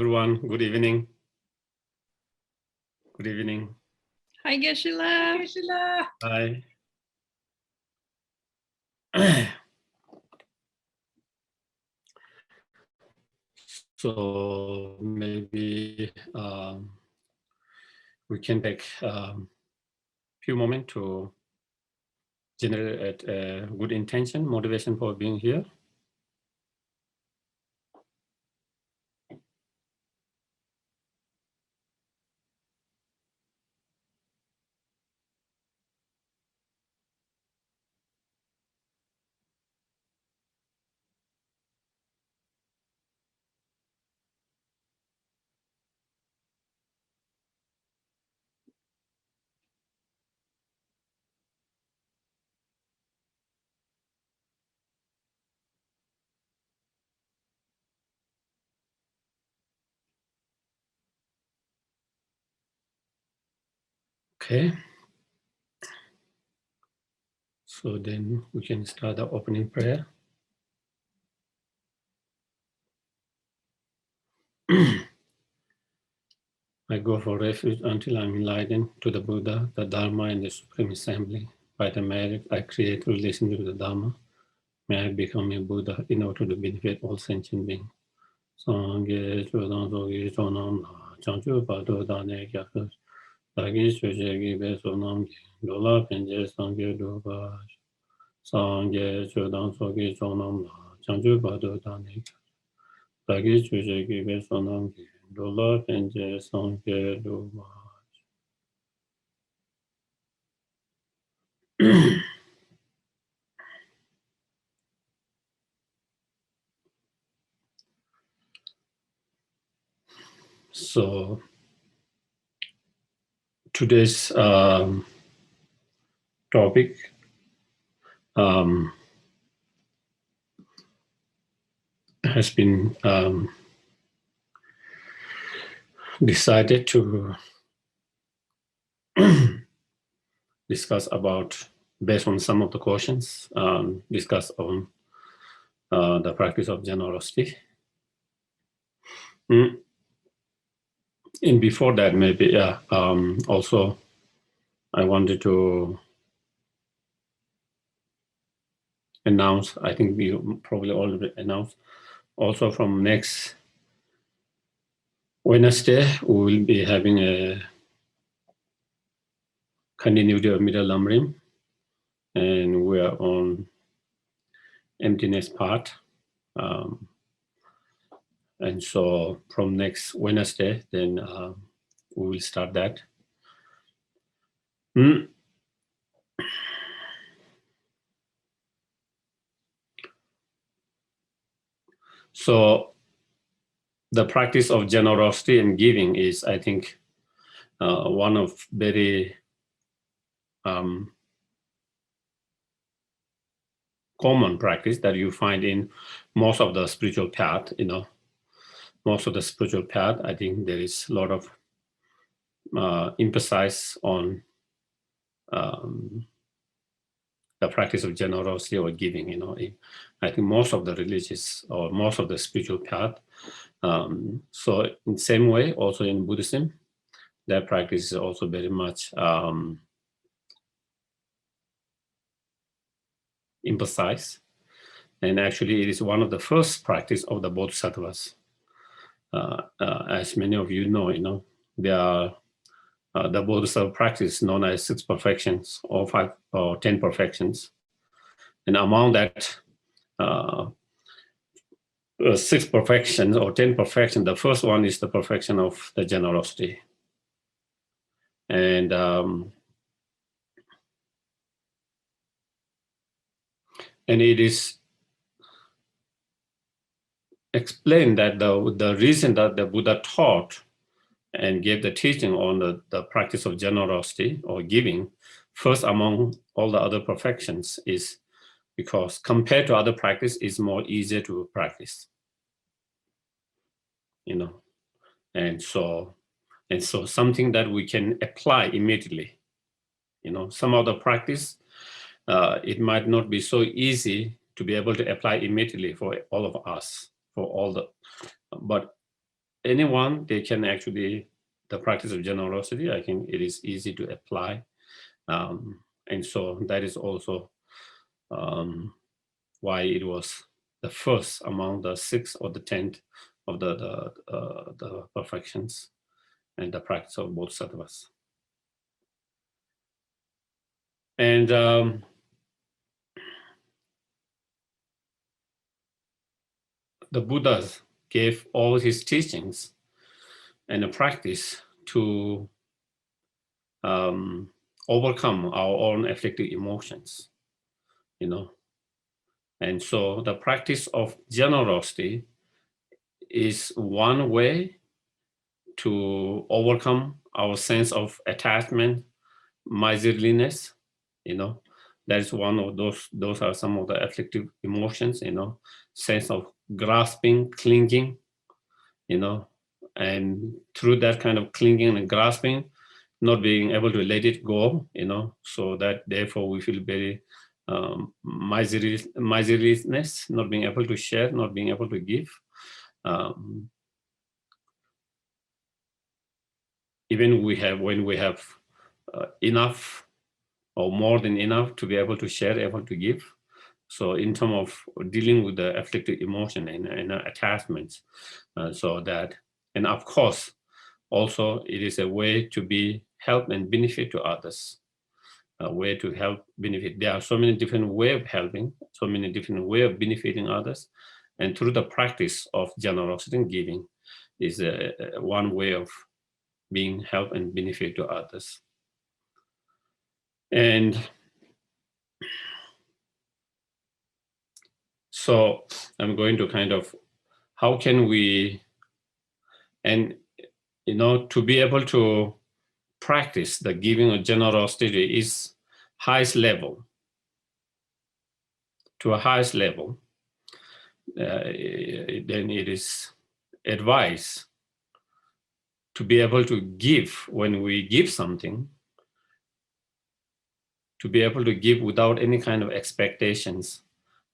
everyone. Good evening. Good evening. Hi, Geshe-la. Hi. So maybe we can take a few moments to generate a good intention, motivation for being here. Okay. So then we can start the opening prayer. I go for refuge until I'm enlightened to the Buddha, the Dharma, and the Supreme Assembly. By the merit I create relationship with the Dharma, may I become a Buddha in order to benefit all sentient beings. Sangye chodang sogi chonam la, changchu pato dane kya Dagi shujegi be sonam ki, dola penje sangye doba. Sangye chodang sogi chonam la, changchu pato dane kya Dagi shujegi be sonam ki, dola penje sangye doba. So today's topic has been decided to discuss about, based on some of the questions, discuss on the practice of generosity. And before that, maybe, also I wanted to announce, I think we probably already announced, also from next Wednesday, we will be having a continuity of Middle Lamrim, and we are on emptiness part. And so from next Wednesday, then we will start that. So the practice of generosity and giving is, I think, one of very common practice that you find in most of the spiritual path. Most of the spiritual path, I think there is a lot of emphasis on the practice of generosity or giving. I think most of the religious or most of the spiritual path. So in the same way, also in Buddhism, that practice is also very much emphasized. And actually, it is one of the first practice of the Bodhisattvas. As many of you know, there are the Bodhisattva practice known as 6 perfections or 5 or 10 perfections. And among that 6 perfections or 10 perfections, the first one is the perfection of the generosity. And it is explained that the reason that the Buddha taught and gave the teaching on the practice of generosity or giving, first among all the other perfections, is because compared to other practice, it's more easier to practice. And so something that we can apply immediately. Some of the practice, it might not be so easy to be able to apply immediately for all of us, but anyone, they can actually, the practice of generosity, I think it is easy to apply. And so that is also why it was the first among the 6 or the 10th of the perfections and the practice of bodhisattvas. And the Buddhas gave all his teachings and the practice to overcome our own afflictive emotions, you know. And so the practice of generosity is one way to overcome our sense of attachment, miserliness, you know. That is one of those are some of the afflictive emotions, you know, sense of grasping, clinging, you know, and through that kind of clinging and grasping, not being able to let it go, you know, so that therefore we feel very miserliness, not being able to share, not being able to give. Even when we have enough or more than enough to be able to share, able to give. So in terms of dealing with the afflictive emotion and attachments, so that, and of course, also it is a way to be help and benefit to others, a way to help benefit. There are so many different ways of helping, so many different ways of benefiting others. And through the practice of generosity and giving is one way of being help and benefit to others. And so I'm going to kind of, how can we, and you know, to be able to practice the giving of generosity is highest level, to a highest level, then it is advised to be able to give when we give something, to be able to give without any kind of expectations,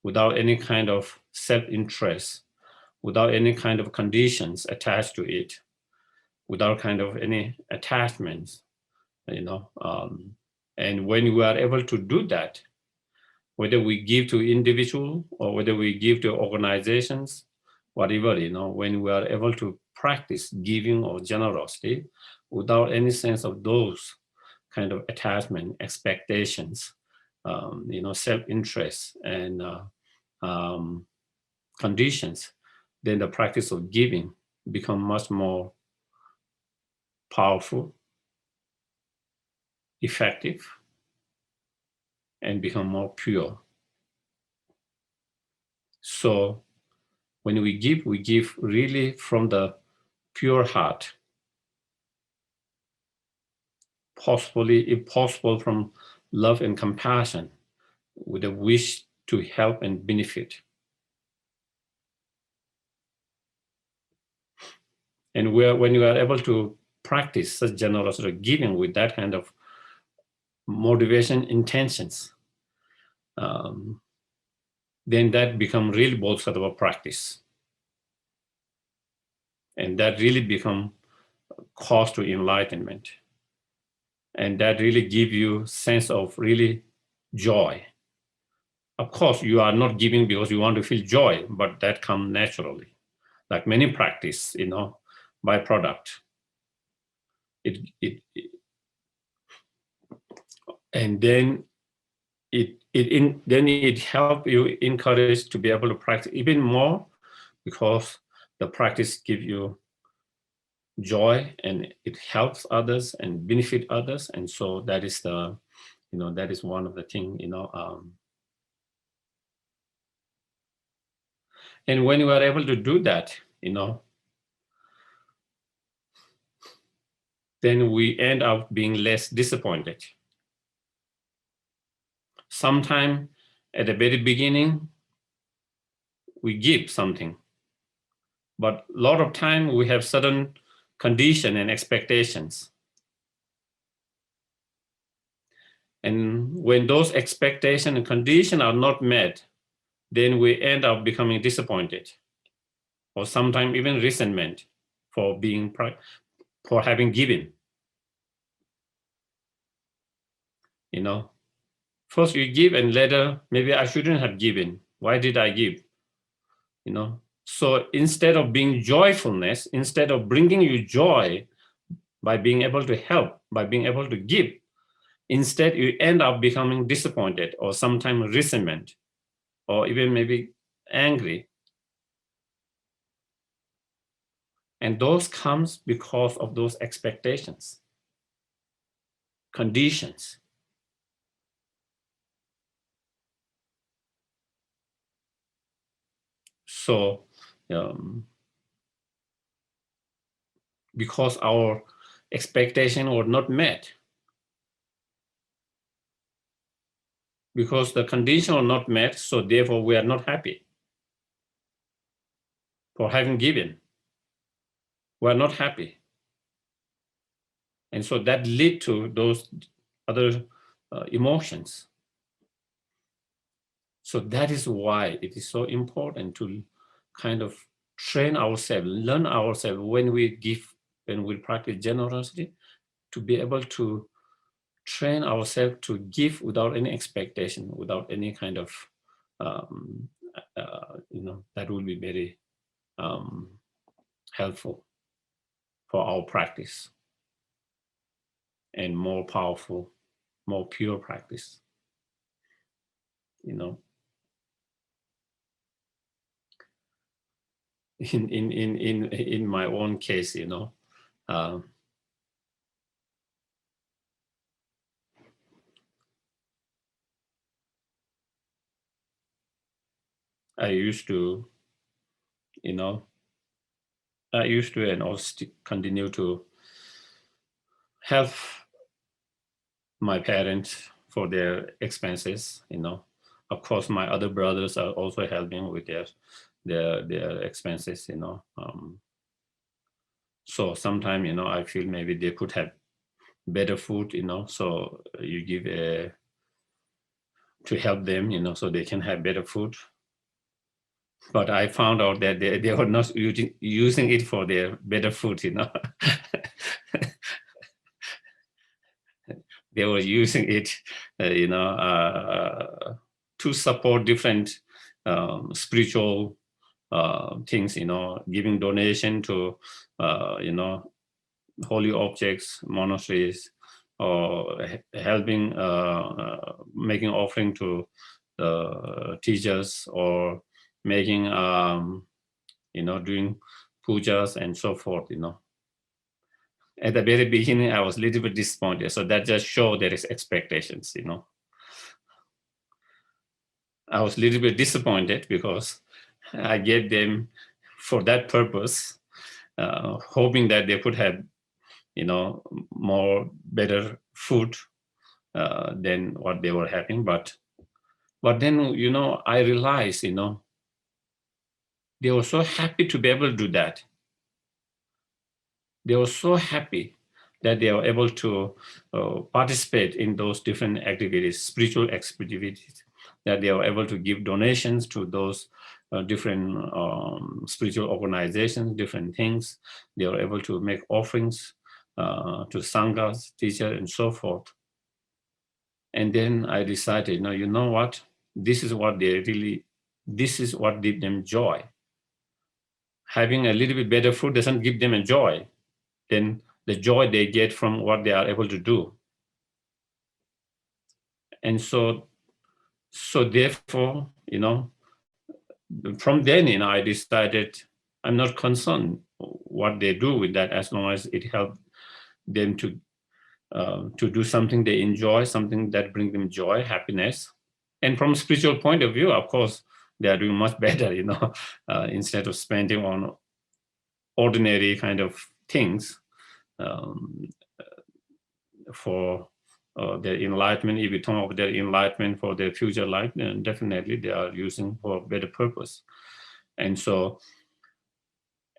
without any kind of self-interest, without any kind of conditions attached to it, without kind of any attachments, you know. And when we are able to do that, whether we give to individual or whether we give to organizations, whatever, you know, when we are able to practice giving or generosity without any sense of those kind of attachment, expectations, you know, self-interest and conditions, then the practice of giving become much more powerful, effective, and become more pure. So when we give really from the pure heart, possibly, if possible, from love and compassion, with a wish to help and benefit. And when you are able to practice such generosity giving with that kind of motivation, intentions, then that become really bodhisattva practice. And that really become cause to enlightenment. And that really give you sense of really joy. Of course, you are not giving because you want to feel joy, but that comes naturally. Like many practice, you know, byproduct. And then it help you encourage to be able to practice even more, because the practice give you joy and it helps others and benefit others. And so that is the, you know, that is one of the things, you know. And when you are able to do that, you know, then we end up being less disappointed. Sometimes at the very beginning, we give something, but a lot of time we have certain condition and expectations. And when those expectations and conditions are not met, then we end up becoming disappointed, or sometimes even resentment for having given. First you give and later, maybe I shouldn't have given. Why did I give? So instead of being joyfulness, instead of bringing you joy by being able to help, by being able to give, instead you end up becoming disappointed or sometimes resentment or even maybe angry. And those comes because of those expectations, conditions. So because our expectation were not met, because the condition are not met, so therefore we are not happy for having given. We are not happy. And so that lead to those other emotions. So that is why it is so important to kind of train ourselves, learn ourselves when we give, when we practice generosity, to be able to train ourselves to give without any expectation, without any kind of, that will be very helpful for our practice and more powerful, more pure practice. In my own case, I used to, and also continue to help my parents for their expenses. Of course, my other brothers are also helping with their expenses. So sometimes, I feel maybe they could have better food. So you give to help them. So they can have better food. But I found out that they were not using it for their better food. They were using it, to support different spiritual things, giving donation to, holy objects, monasteries, or helping, making offering to the teachers, or making, doing pujas and so forth. At the very beginning, I was a little bit disappointed. So that just showed there is expectations. I was a little bit disappointed because I gave them for that purpose, hoping that they could have, more better food than what they were having. But then, I realized, they were so happy to be able to do that. They were so happy that they were able to participate in those different activities, spiritual activities, that they were able to give donations to those different spiritual organizations, different things. They were able to make offerings to sanghas, teachers, and so forth. And then I decided, no, you know what? This is what did them joy. Having a little bit better food doesn't give them a joy. Then the joy they get from what they are able to do. And so therefore, from then, I decided I'm not concerned what they do with that, as long as it helps them to do something they enjoy, something that brings them joy, happiness. And from a spiritual point of view, of course, they are doing much better, instead of spending on ordinary kind of things for their enlightenment. If we talk about their enlightenment for their future life, then definitely they are using for a better purpose. And so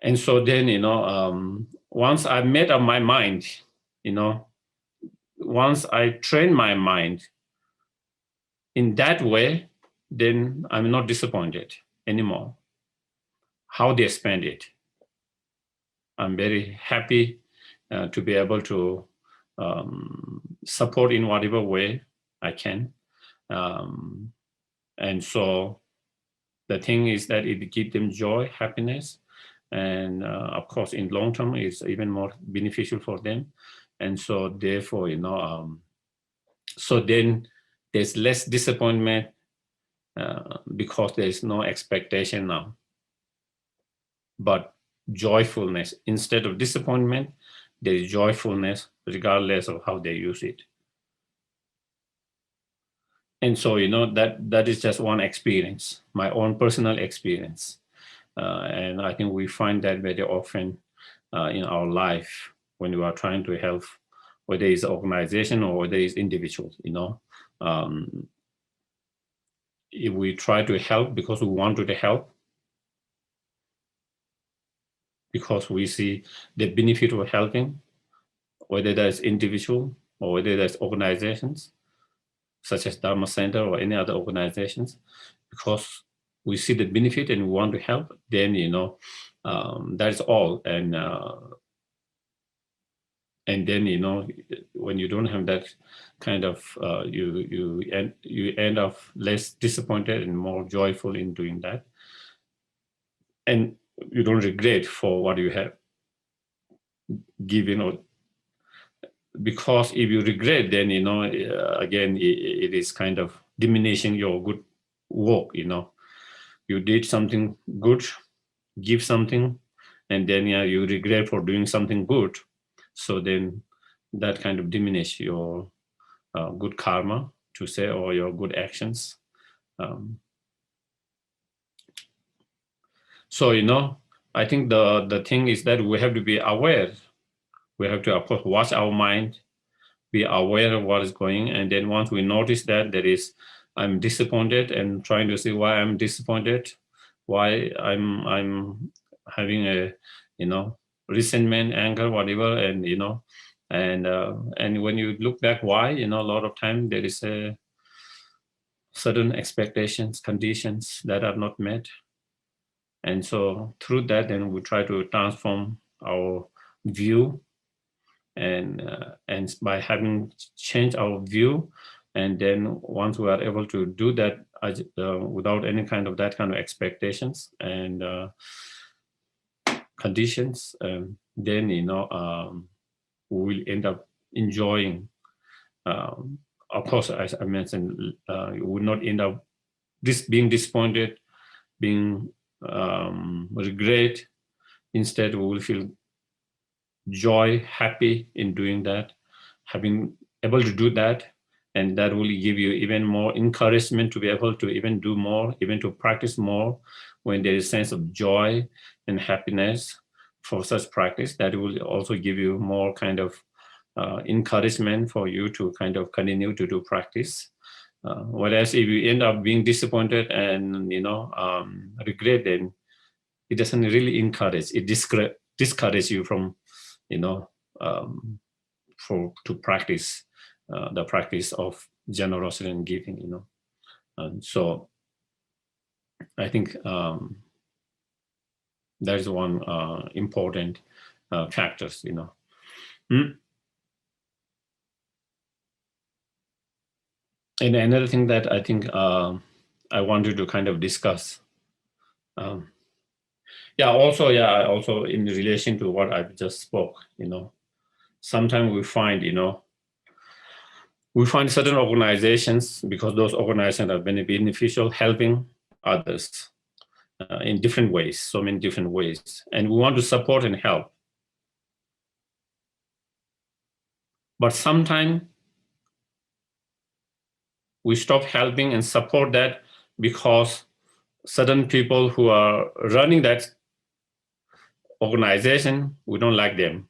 then, once I made up my mind, once I train my mind in that way, then I'm not disappointed anymore how they spend it. I'm very happy to be able to support in whatever way I can. And so the thing is that it gives them joy, happiness, and of course, in long term, it's even more beneficial for them. And so, therefore, so then there's less disappointment because there's no expectation now, but joyfulness. Instead of disappointment, there is joyfulness, regardless of how they use it. And so, that is just one experience, my own personal experience. And I think we find that very often in our life when we are trying to help, whether it's organization or whether it's individuals, if we try to help because we want to help, because we see the benefit of helping, whether that's individual or whether that's organizations, such as Dharma Center or any other organizations, because we see the benefit and we want to help, then, that's all. And then, when you don't have that kind of, you end up less disappointed and more joyful in doing that. And you don't regret for what you have given, or because if you regret, then, again, it is kind of diminishing your good work. You did something good, give something, and then you regret for doing something good. So then that kind of diminish your good karma, to say, or your good actions. So, I think the thing is that we have to be aware. We have to, of course, watch our mind, be aware of what is going. And then once we notice that I'm disappointed, and trying to see why I'm disappointed, why I'm having a, resentment, anger, whatever. And, and when you look back why, a lot of time there is a certain expectations, conditions that are not met. And so through that, then we try to transform our view, and by having changed our view, and then once we are able to do that without any kind of expectations and conditions, then we will end up enjoying. Of course, as I mentioned, you will not end up being disappointed, being regret. Instead, we will feel joy, happy in doing that, having able to do that, and that will give you even more encouragement to be able to even do more, even to practice more. When there is a sense of joy and happiness for such practice, that will also give you more kind of encouragement for you to kind of continue to do practice. Whereas if you end up being disappointed and regret, then it doesn't really encourage. It discourages you from to practice the practice of generosity and giving. And so I think that is one important factors. And another thing that I think I wanted to kind of discuss. Also in relation to what I just spoke, sometimes we find, certain organizations, because those organizations are very beneficial, helping others in different ways, so many different ways. And we want to support and help. But sometimes we stop helping and support that because certain people who are running that organization, we don't like them,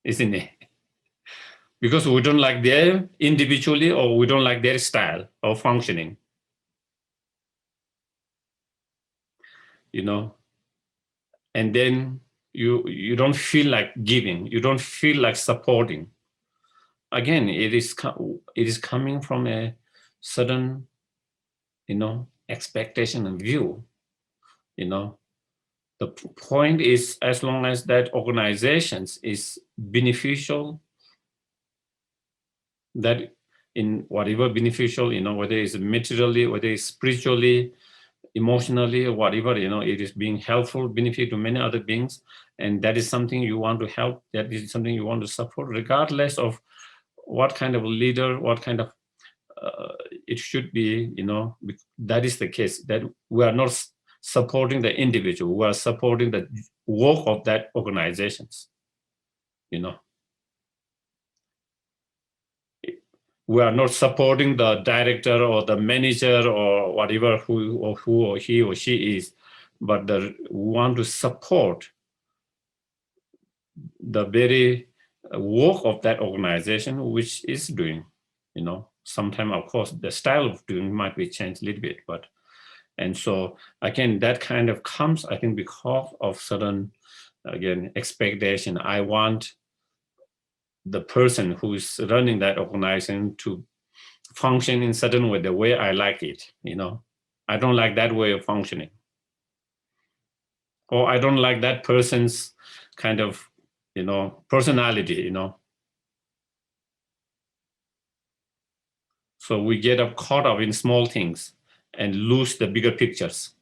isn't it? Because we don't like them individually, or we don't like their style of functioning. And then you don't feel like giving, you don't feel like supporting. Again, it is coming from a certain, expectation and view. The The point is, as long as that organizations is beneficial, that in whatever beneficial, whether it's materially, whether it's spiritually, emotionally, or whatever, it is being helpful, benefit to many other beings, and that is something you want to help, that is something you want to support, regardless of what kind of leader, what kind of it should be, that is the case, that we are not supporting the individual, we are supporting the work of that organizations, We are not supporting the director or the manager or whatever who or he or she is, but we want to support the very work of that organization which is doing. Sometimes, of course, the style of doing might be changed a little bit, and so again, that kind of comes, I think, because of certain, again, expectation. I want the person who is running that organization to function in certain way, the way I like it, I don't like that way of functioning. Or I don't like that person's kind of, personality, So we get caught up in small things and lose the bigger pictures.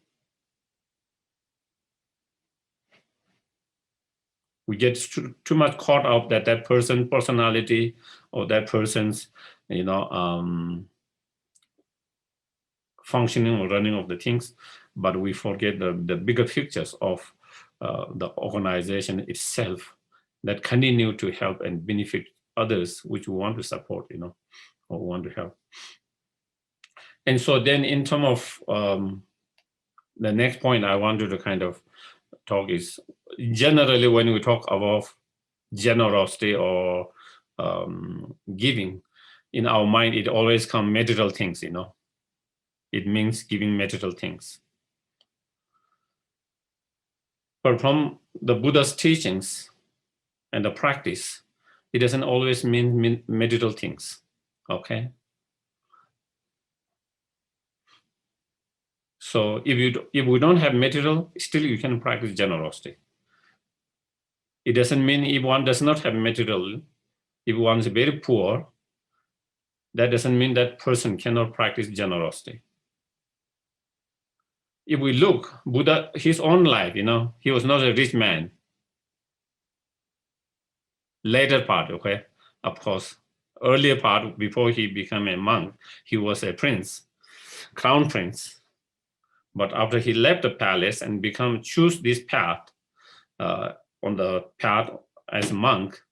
We get too much caught up that person's personality or that person's, functioning or running of the things, but we forget the bigger pictures of the organization itself that continue to help and benefit others, which we want to support, or want to help. And so then in terms of the next point I wanted to kind of talk is, generally when we talk about generosity or giving, in our mind, it always comes material things, It means giving material things. But from the Buddha's teachings and the practice, it doesn't always mean material things, okay? So if we don't have material, still you can practice generosity. It doesn't mean if one does not have material, if one is very poor, that doesn't mean that person cannot practice generosity. If we look, Buddha, his own life, he was not a rich man. Later part, okay, of course, earlier part, before he became a monk, he was a prince, crown prince. But after he left the palace and choose this path, on the path as a monk,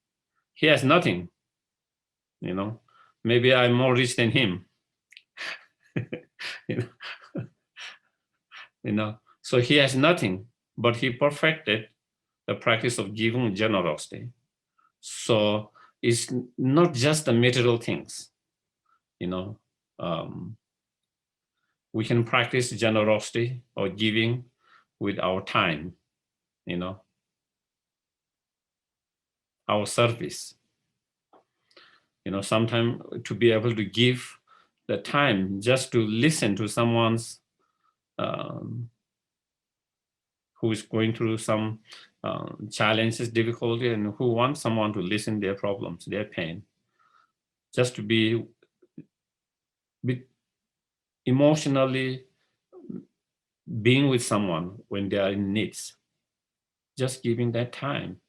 he has nothing, Maybe I'm more rich than him, So he has nothing, but he perfected the practice of giving generosity. So it's not just the material things, we can practice generosity or giving with our time, our service. Sometimes to be able to give the time just to listen to someone's who is going through some challenges, difficulty, and who wants someone to listen their problems, their pain, just to be emotionally being with someone when they are in needs, just giving that time,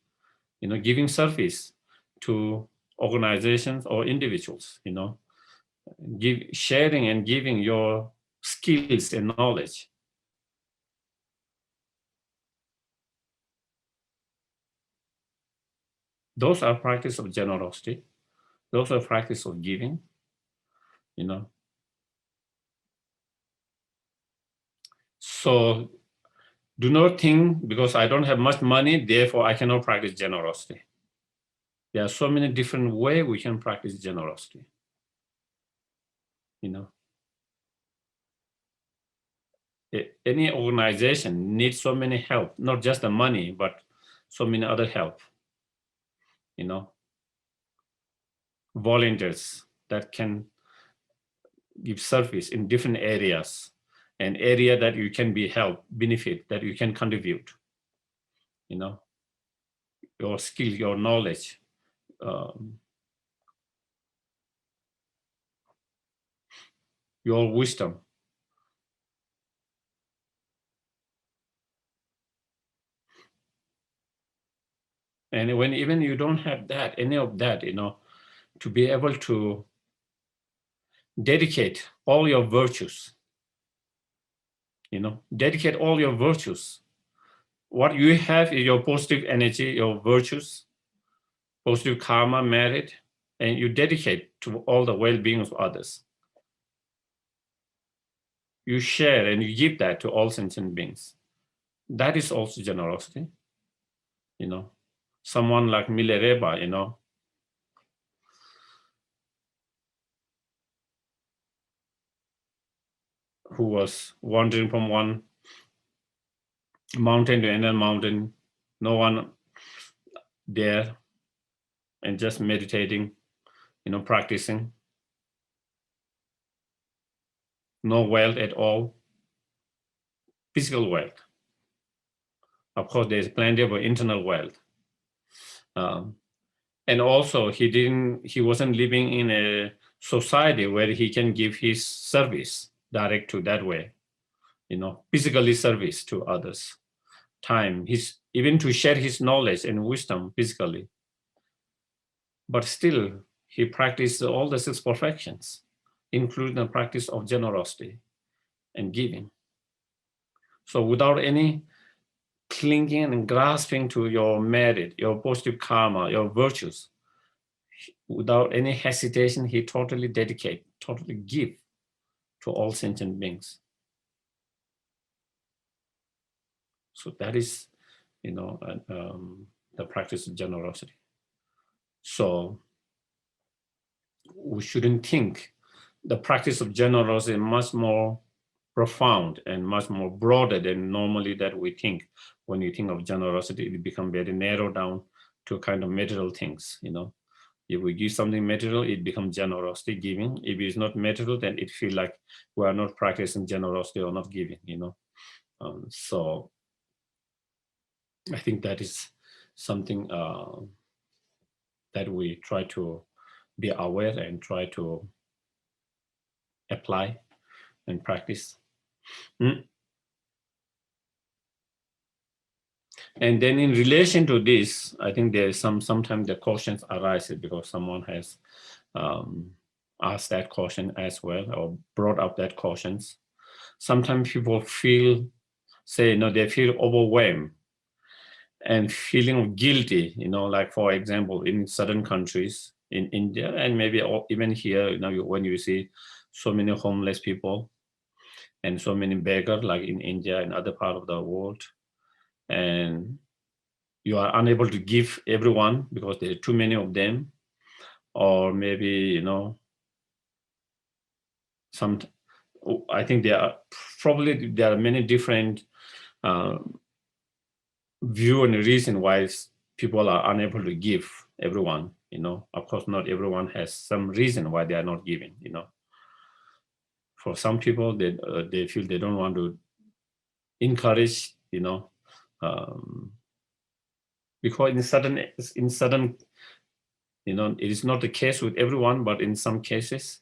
giving service to organizations or individuals, sharing and giving your skills and knowledge. Those are practice of generosity. Those are practice of giving, So do not think because I don't have much money, therefore I cannot practice generosity. There are so many different ways we can practice generosity. Any organization needs so many help, not just the money, but so many other help. Volunteers that can give service in different areas, an area that you can be help, benefit, that you can contribute. your skill, your knowledge, your wisdom. And when even you don't have that, any of that, to be able to dedicate all your virtues, dedicate all your virtues. What you have is your positive energy, your virtues, positive karma, merit, and you dedicate to all the well-being of others. You share and you give that to all sentient beings. That is also generosity. Someone like Milereba, who was wandering from one mountain to another mountain, no one there, and just meditating, practicing. No wealth at all, physical wealth. Of course, there's plenty of internal wealth. And also, he wasn't living in a society where he can give his service direct to that way, physically service to others, time, even to share his knowledge and wisdom physically. But still, he practiced all the 6 perfections, including the practice of generosity and giving. So without any clinging and grasping to your merit, your positive karma, your virtues, without any hesitation, he totally dedicate, totally give to all sentient beings. So that is, the practice of generosity. So we shouldn't think the practice of generosity is much more profound and much more broader than normally that we think. When you think of generosity, it becomes very narrowed down to kind of material things, If we give something material, it becomes generosity, giving. If it's not material, then it feels like we are not practicing generosity or not giving, So I think that is something that we try to be aware and try to apply and practice. And then in relation to this, I think there's sometimes the questions arise because someone has asked that question as well, or brought up that questions. Sometimes people they feel overwhelmed and feeling guilty, like for example, in certain countries, in India, and maybe even here, when you see so many homeless people and so many beggars, like in India and other part of the world, and you are unable to give everyone because there are too many of them, or maybe, I think there are many different view and reason why people are unable to give everyone, Of course, not everyone has some reason why they are not giving, For some people, they feel they don't want to encourage, because in certain, it is not the case with everyone, but in some cases,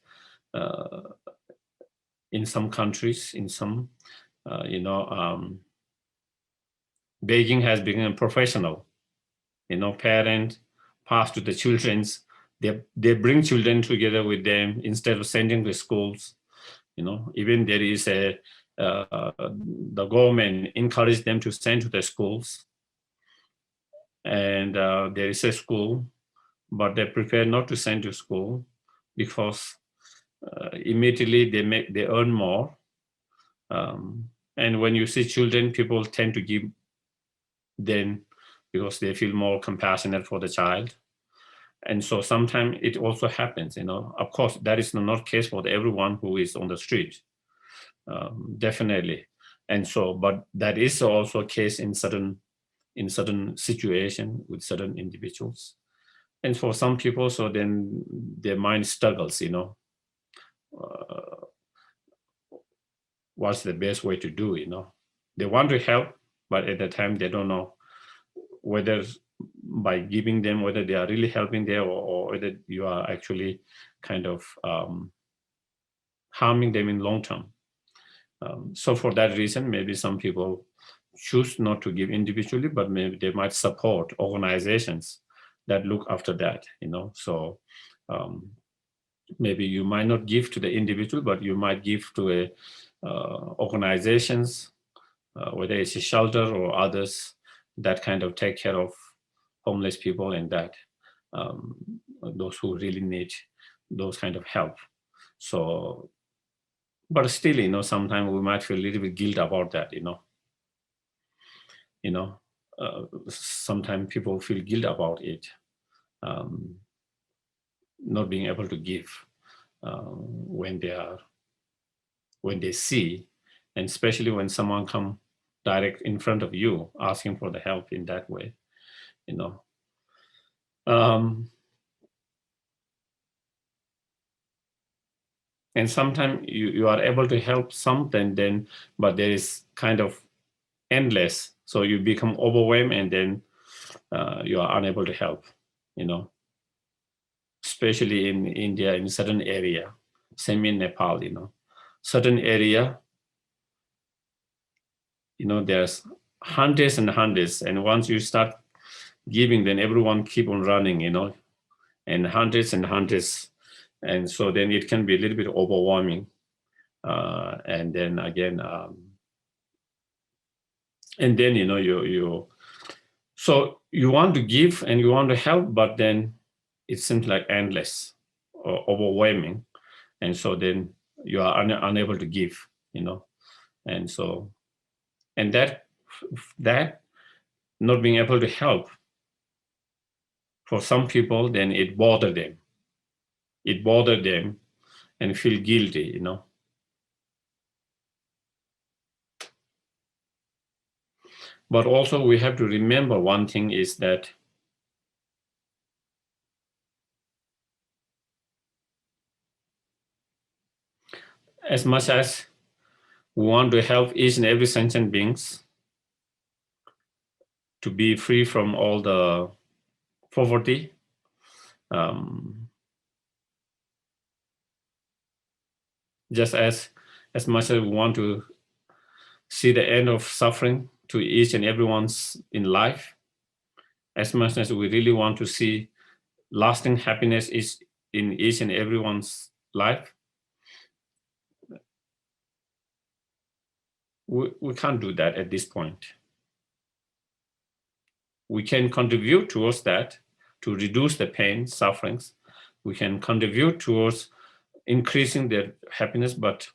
in some countries, in some, begging has become professional. Parent pass to the children's. They bring children together with them instead of sending to schools. Even there is the government encourage them to send to the schools, and there is a school, but they prefer not to send to school because immediately they earn more. And when you see children, people tend to give then because they feel more compassionate for the child. And so sometimes it also happens, Of course, that is not the case for everyone who is on the street, definitely. And so, but that is also a case in certain situation with certain individuals. And for some people, so then their mind struggles, what's the best way to do, They want to help, but at the time they don't know whether by giving them, whether they are really helping them, or whether you are actually kind of harming them in long term. So for that reason, maybe some people choose not to give individually, but maybe they might support organizations that look after that, So maybe you might not give to the individual, but you might give to organizations, whether it's a shelter or others that kind of take care of homeless people and that those who really need those kind of help. So, but still, sometimes we might feel a little bit guilt about that, sometimes people feel guilt about it, not being able to give when they see, and especially when someone come direct in front of you asking for the help in that way, and sometimes you are able to help something then, but there is kind of endless, so you become overwhelmed, and then you are unable to help, especially in India, in certain area, same in Nepal, certain area, there's hundreds and hundreds, and once you start giving, then everyone keep on running, and hundreds and hundreds, and so then it can be a little bit overwhelming, and then again, and then you so you want to give and you want to help, but then it seems like endless or overwhelming, and so then you are unable to give, and so, and that not being able to help, for some people, then it bothered them and feel guilty, But also we have to remember one thing is that as much as we want to help each and every sentient beings to be free from all the poverty, just as much as we want to see the end of suffering to each and everyone's in life, as much as we really want to see lasting happiness is in each and everyone's life, we can't do that at this point. We can contribute towards that to reduce the pain, sufferings. We can contribute towards increasing their happiness, but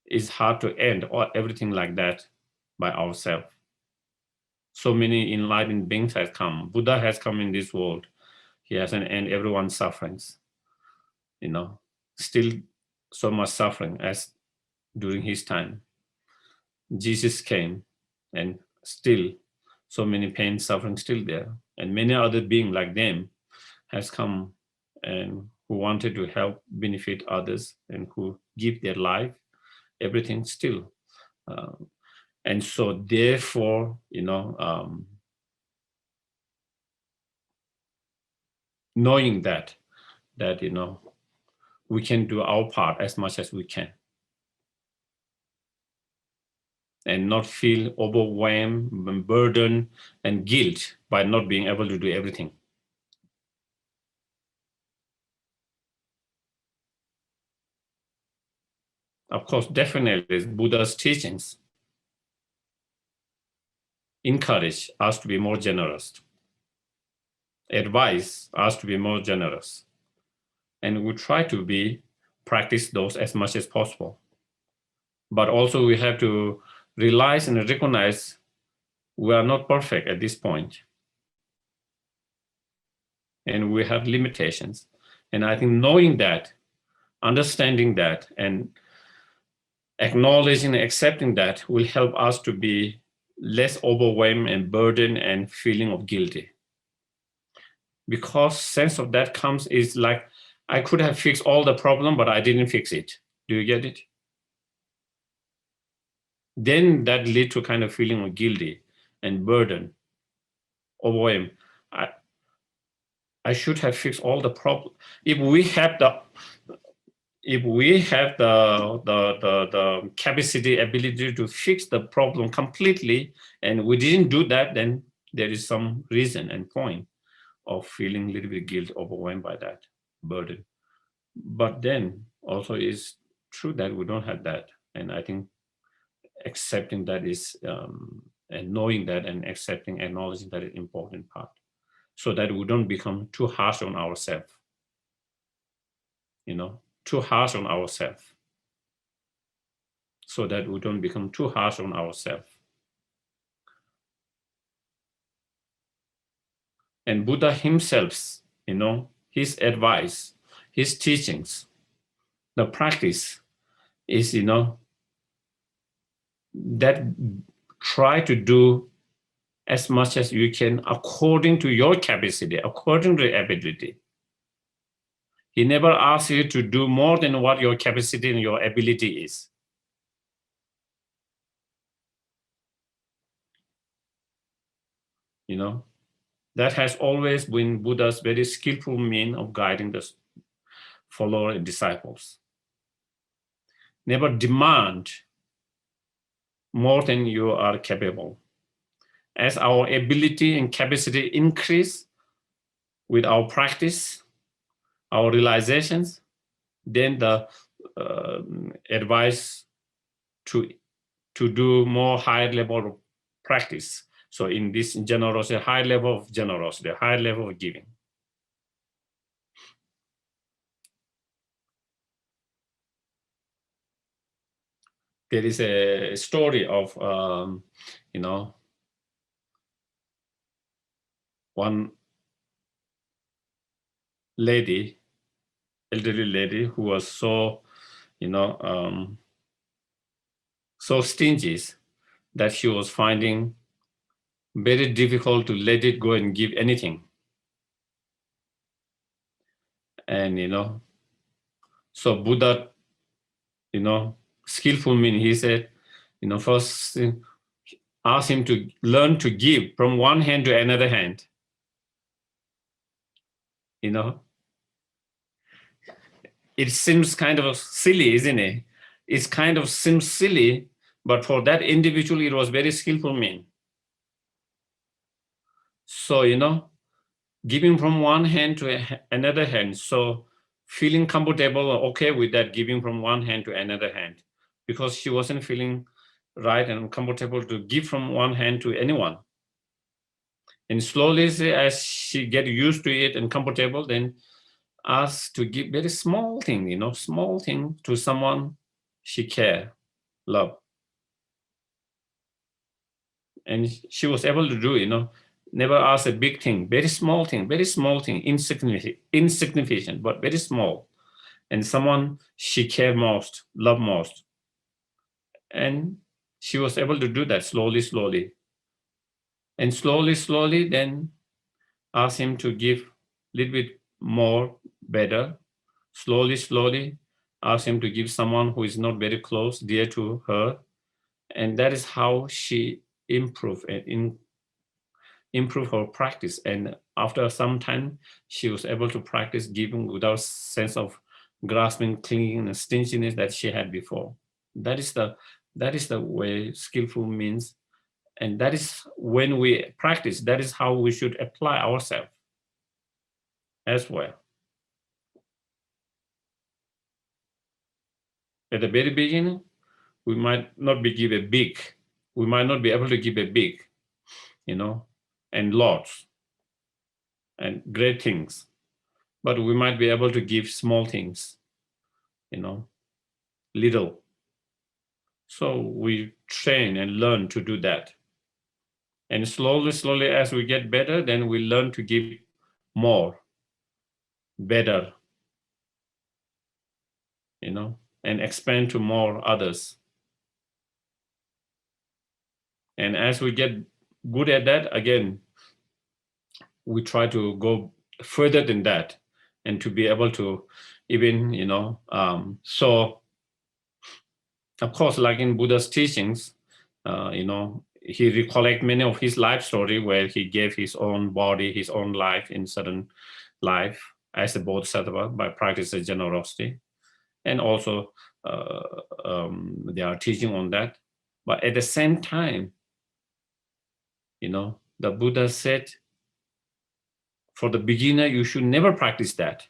it's hard to end or everything like that by ourselves. So many enlightened beings have come. Buddha has come in this world. He hasn't ended everyone's sufferings. Still so much suffering as during his time. Jesus came, and still so many pain, suffering still there. And many other beings like them has come and who wanted to help benefit others and who give their life, everything still. And so therefore, knowing that we can do our part as much as we can, and not feel overwhelmed, burdened, and guilt by not being able to do everything. Of course, definitely, Buddha's teachings encourage us to be more generous, advise us to be more generous, and we try to practice those as much as possible. But also we have to realize and recognize we are not perfect at this point, and we have limitations. And I think knowing that, understanding that, and acknowledging and accepting that will help us to be less overwhelmed and burdened and feeling of guilty. Because sense of that comes is like, I could have fixed all the problem, but I didn't fix it. Do you get it? Then that lead to kind of feeling of guilty. and burden, overwhelm. I should have fixed all the problem. If we have the capacity, ability to fix the problem completely, and we didn't do that, then there is some reason and point of feeling a little bit guilt, overwhelmed by that burden. But then also is true that we don't have that. And I think accepting that is, and knowing that and accepting, acknowledging that is important part, so that we don't become too harsh on ourselves, too harsh on ourselves, so that we don't become too harsh on ourselves. And Buddha himself, his advice, his teachings, the practice is, that try to do as much as you can according to your capacity, according to your ability. He never asks you to do more than what your capacity and your ability is. That has always been Buddha's very skillful means of guiding the follower and disciples. Never demand more than you are capable. As our ability and capacity increase with our practice, our realizations, then the advice to do more high level of practice. So in this generosity, high level of generosity, high level of giving. There is a story of, one lady, elderly lady, who was so, so stingy that she was finding very difficult to let it go and give anything. And, so Buddha, skillful meaning, he said, first ask him to learn to give from one hand to another hand. It seems kind of silly, isn't it? It kind of seems silly, but for that individual, it was very skillful mean. So, giving from one hand to another hand. So feeling comfortable or okay with that, giving from one hand to another hand, because she wasn't feeling right and comfortable to give from one hand to anyone. And slowly, as she get used to it and comfortable, then ask to give very small thing, small thing to someone she care, love. And she was able to do, never ask a big thing, very small thing, insignificant, but very small. And someone she cared most, loved most. And she was able to do that slowly. And slowly, then ask him to give a little bit more, better. Slowly, ask him to give someone who is not very close, dear to her. And that is how she improved her practice. And after some time, she was able to practice giving without sense of grasping, clinging, and stinginess that she had before. That is the way skillful means. And that is when we practice, that is how we should apply ourselves as well. At the very beginning, we might not be able to give a big, and lots and great things, but we might be able to give small things, little. So we train and learn to do that. And slowly, as we get better, then we learn to give more, better, and expand to more others. And as we get good at that, again, we try to go further than that and to be able to even, so of course, like in Buddha's teachings, he recollect many of his life story where he gave his own body, his own life in certain life as a bodhisattva by practicing generosity. And also they are teaching on that. But at the same time, the Buddha said, for the beginner, you should never practice that.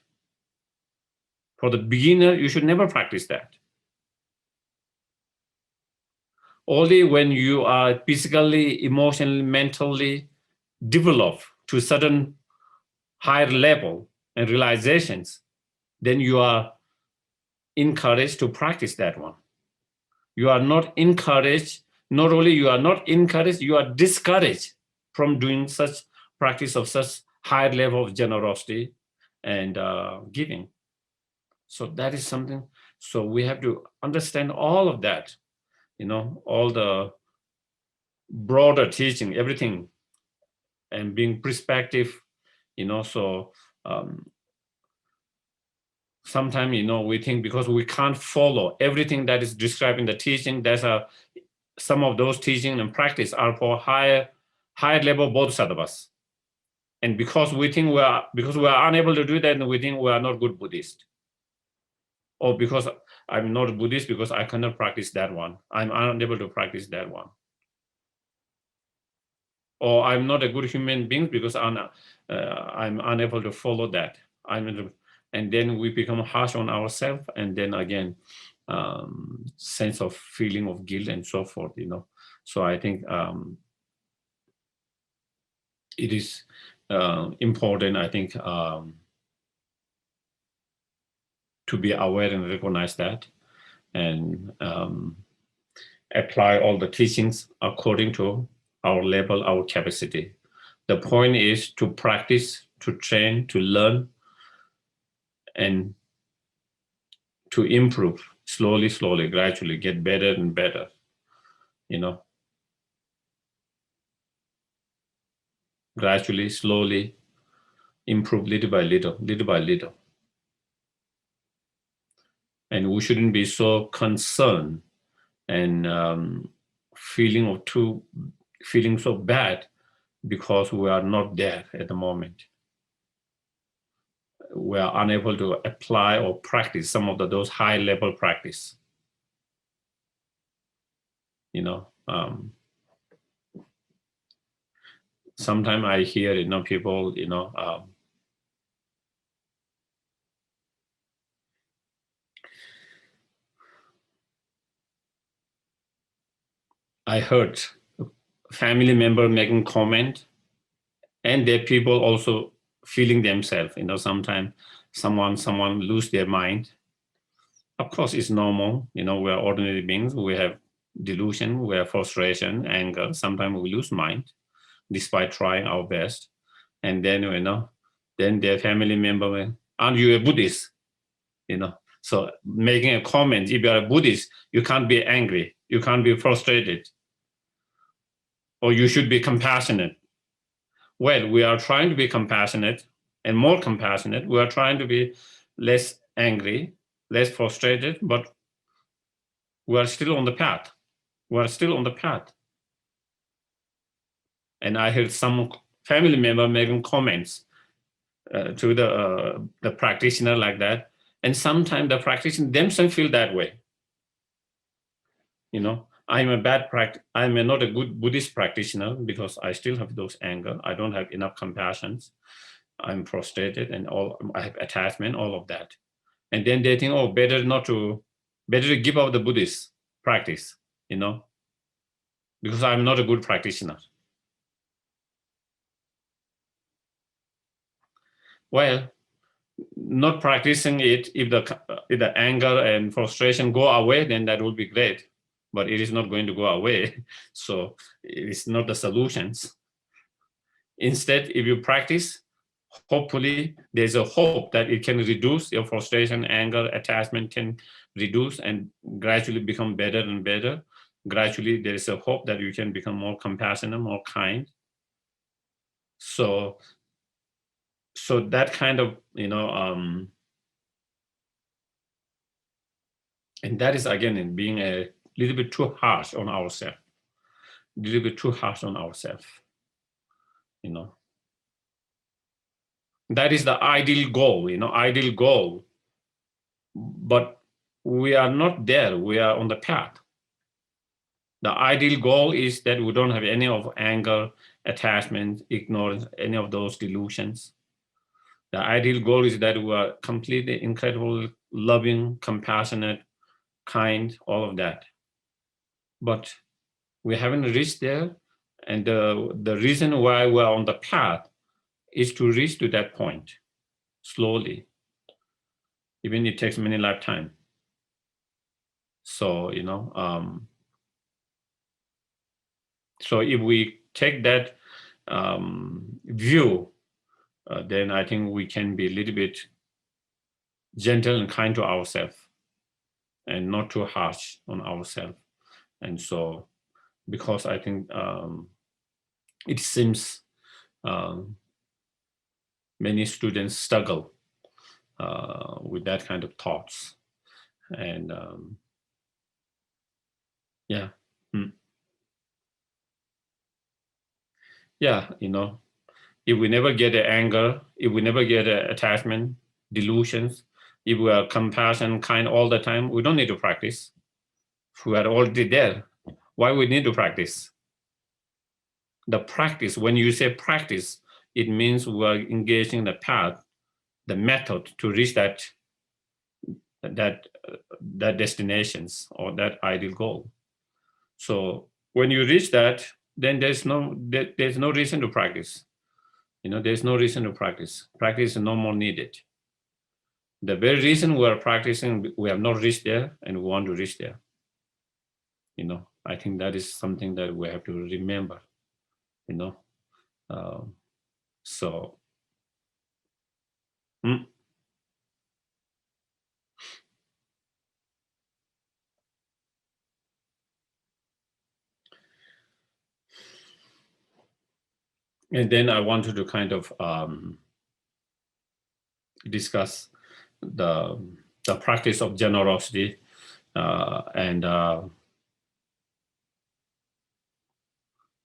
For the beginner, you should never practice that. Only when you are physically, emotionally, mentally developed to a certain higher level and realizations, then you are encouraged to practice that one. You are not encouraged, not only you are not encouraged, you are discouraged from doing such practice of such higher level of generosity and giving. So that is something, so we have to understand all of that, all the broader teaching, everything, and being perspective, so sometimes, we think because we can't follow everything that is described in the teaching, some of those teaching and practice are for higher level bodhisattvas. And because we are unable to do that, and we think we are not good Buddhist. Or because I'm not a Buddhist because I cannot practice that one. I'm unable to practice that one. Or I'm not a good human being because I'm unable to follow that. And then we become harsh on ourselves, and then again, sense of feeling of guilt and so forth. So I think it is important, I think, to be aware and recognize that, and apply all the teachings according to our level, our capacity. The point is to practice, to train, to learn, and to improve slowly, gradually, get better and better, gradually, slowly, improve little by little, little by little. And we shouldn't be so concerned and feeling so bad because we are not there at the moment. We are unable to apply or practice some of those high level practice. Sometimes I hear, people, I heard family member making comment, and their people also feeling themselves, sometimes someone lose their mind. Of course, it's normal, we are ordinary beings, we have delusion, we have frustration, anger, sometimes we lose mind despite trying our best. And then, then their family member, aren't you a Buddhist? So making a comment, if you're a Buddhist, you can't be angry, you can't be frustrated, or you should be compassionate. Well, we are trying to be compassionate and more compassionate. We are trying to be less angry, less frustrated, but we are still on the path. We are still on the path. And I heard some family member making comments to the practitioner like that. And sometimes the practitioner themselves feel that way. I'm not a good Buddhist practitioner because I still have those anger. I don't have enough compassion. I'm frustrated and I have attachment, all of that. And then they think, better to give up the Buddhist practice, because I'm not a good practitioner. Well, not practicing it, if the anger and frustration go away, then that would be great. But it is not going to go away. So it's not the solutions. Instead, if you practice, hopefully there's a hope that it can reduce your frustration, anger, attachment can reduce and gradually become better and better. Gradually, there is a hope that you can become more compassionate, more kind. So that kind of, and that is again in being a little bit too harsh on ourselves. a little bit too harsh on ourselves, you know. That is the ideal goal, you know, ideal goal. But we are not there. We are on the path. The ideal goal is that we don't have any of anger, attachment, ignorance, any of those delusions. The ideal goal is that we are completely incredible, loving, compassionate, kind, all of that. But we haven't reached there. And the reason why we're on the path is to reach to that point slowly. Even it takes many lifetimes. So, you know, so if we take that view, then I think we can be a little bit gentle and kind to ourselves and not too harsh on ourselves. And so, because I think it seems many students struggle with that kind of thoughts. And yeah. Yeah, you know, if we never get anger, if we never get attachment, delusions, if we are compassion, kind all the time, we don't need to practice. If we are already there, why we need to practice? The practice, when you say practice, it means we are engaging the path, the method to reach that destinations or that ideal goal. So when you reach that, then there's no reason to practice. You know, there's no reason to practice. Practice is no more needed. The very reason we are practicing, we have not reached there and we want to reach there. You know, I think that is something that we have to remember, you know. So, and then I wanted to kind of discuss the practice of generosity and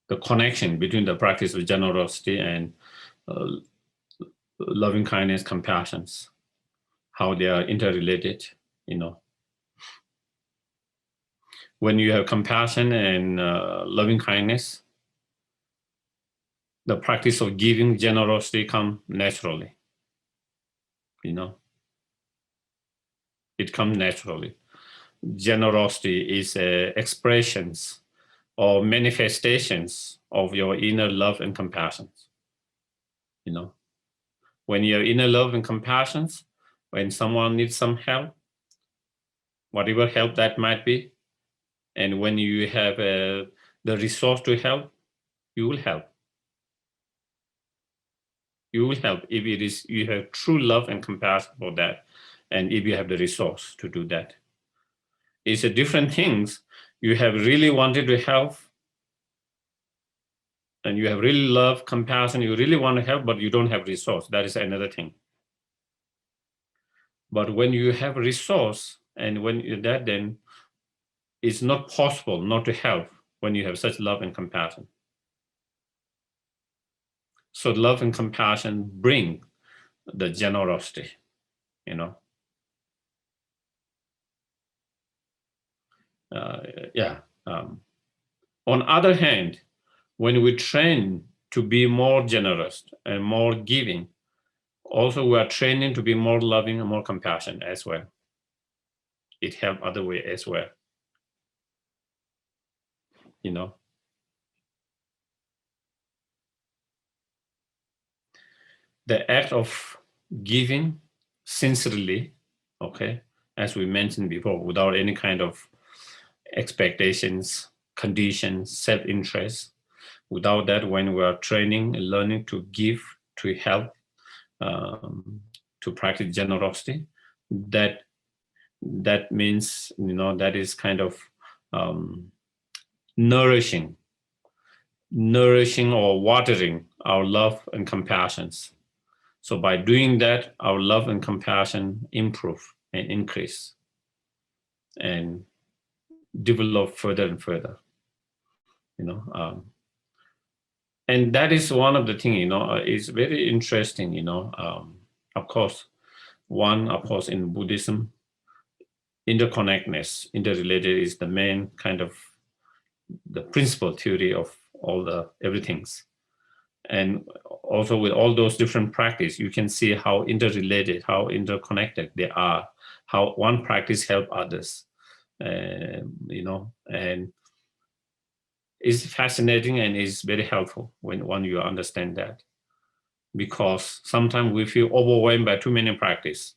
the connection between the practice of generosity and loving kindness, compassion, how they are interrelated, you know. When you have compassion and loving kindness, the practice of giving, generosity comes naturally, you know. It comes naturally. Generosity is expressions or manifestations of your inner love and compassion. You know, when you have inner love and compassion, when someone needs some help, whatever help that might be, and when you have the resource to help, you will help. You will help if it is you have true love and compassion for that, and if you have the resource to do that. It's a different things. You have really wanted to help, and you have really love, compassion, you really want to help, but you don't have resource. That is another thing. But when you have resource, and when you that, then it's not possible not to help when you have such love and compassion. So love and compassion bring the generosity, you know. On other hand, when we train to be more generous and more giving, also we are training to be more loving and more compassionate as well. It helps other way as well, you know. The act of giving sincerely, okay, as we mentioned before, without any kind of expectations, conditions, self-interest. Without that, when we are training and learning to give, to help, to practice generosity, that means, you know, that is kind of nourishing or watering our love and compassions. So by doing that, our love and compassion improve and increase and develop further and further. And that is one of the things, is very interesting, of course, in Buddhism, interconnectedness, interrelated is the main kind of the principal theory of all the everythings. And also with all those different practices, you can see how interrelated, how interconnected they are, how one practice help others, and it's fascinating and is very helpful when you understand that. Because sometimes we feel overwhelmed by too many practice.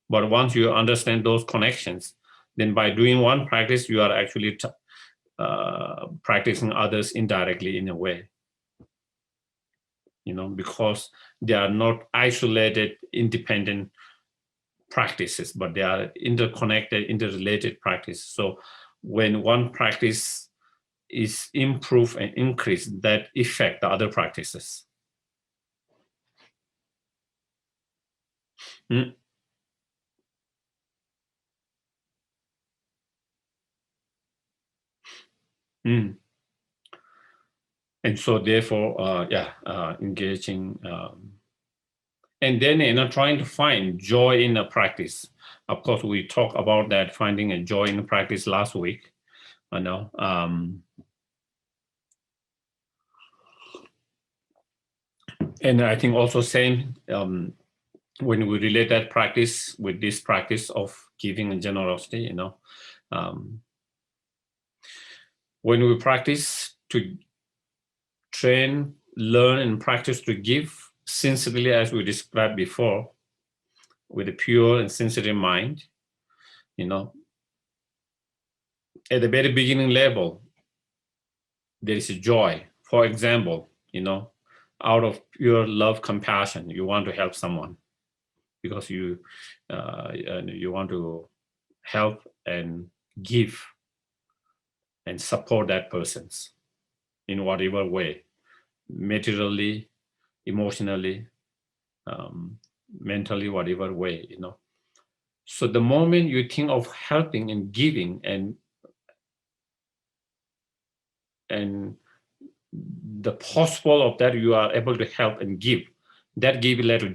But once you understand those connections, then by doing one practice, you are actually practicing others indirectly in a way. Because they are not isolated, independent practices, but they are interconnected, interrelated practices. So when one practice is improved and increased, that affect the other practices. Mm. Mm. And so therefore, engaging, and then trying to find joy in the practice. Of course, we talked about that, finding a joy in the practice last week. And I think also same when we relate that practice with this practice of giving and generosity. When we practice to train, learn, and practice to give sincerely, as we described before, with a pure and sincere mind, at the very beginning level, there is a joy. For example, out of pure love, compassion, you want to help someone because you want to help and give and support that person's in whatever way, materially, emotionally, mentally, whatever way, So the moment you think of helping and giving and the possible of that you are able to help and give, that give you a little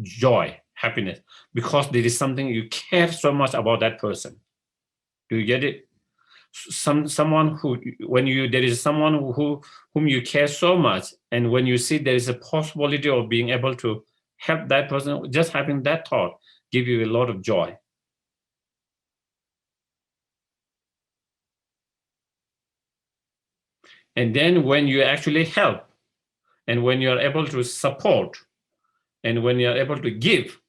joy, happiness, because there is something you care so much about that person. Do you get it? Someone who, there is someone whom you care so much, and when you see there is a possibility of being able to help that person, just having that thought give you a lot of joy. And then when you actually help, and when you are able to support, and when you are able to give,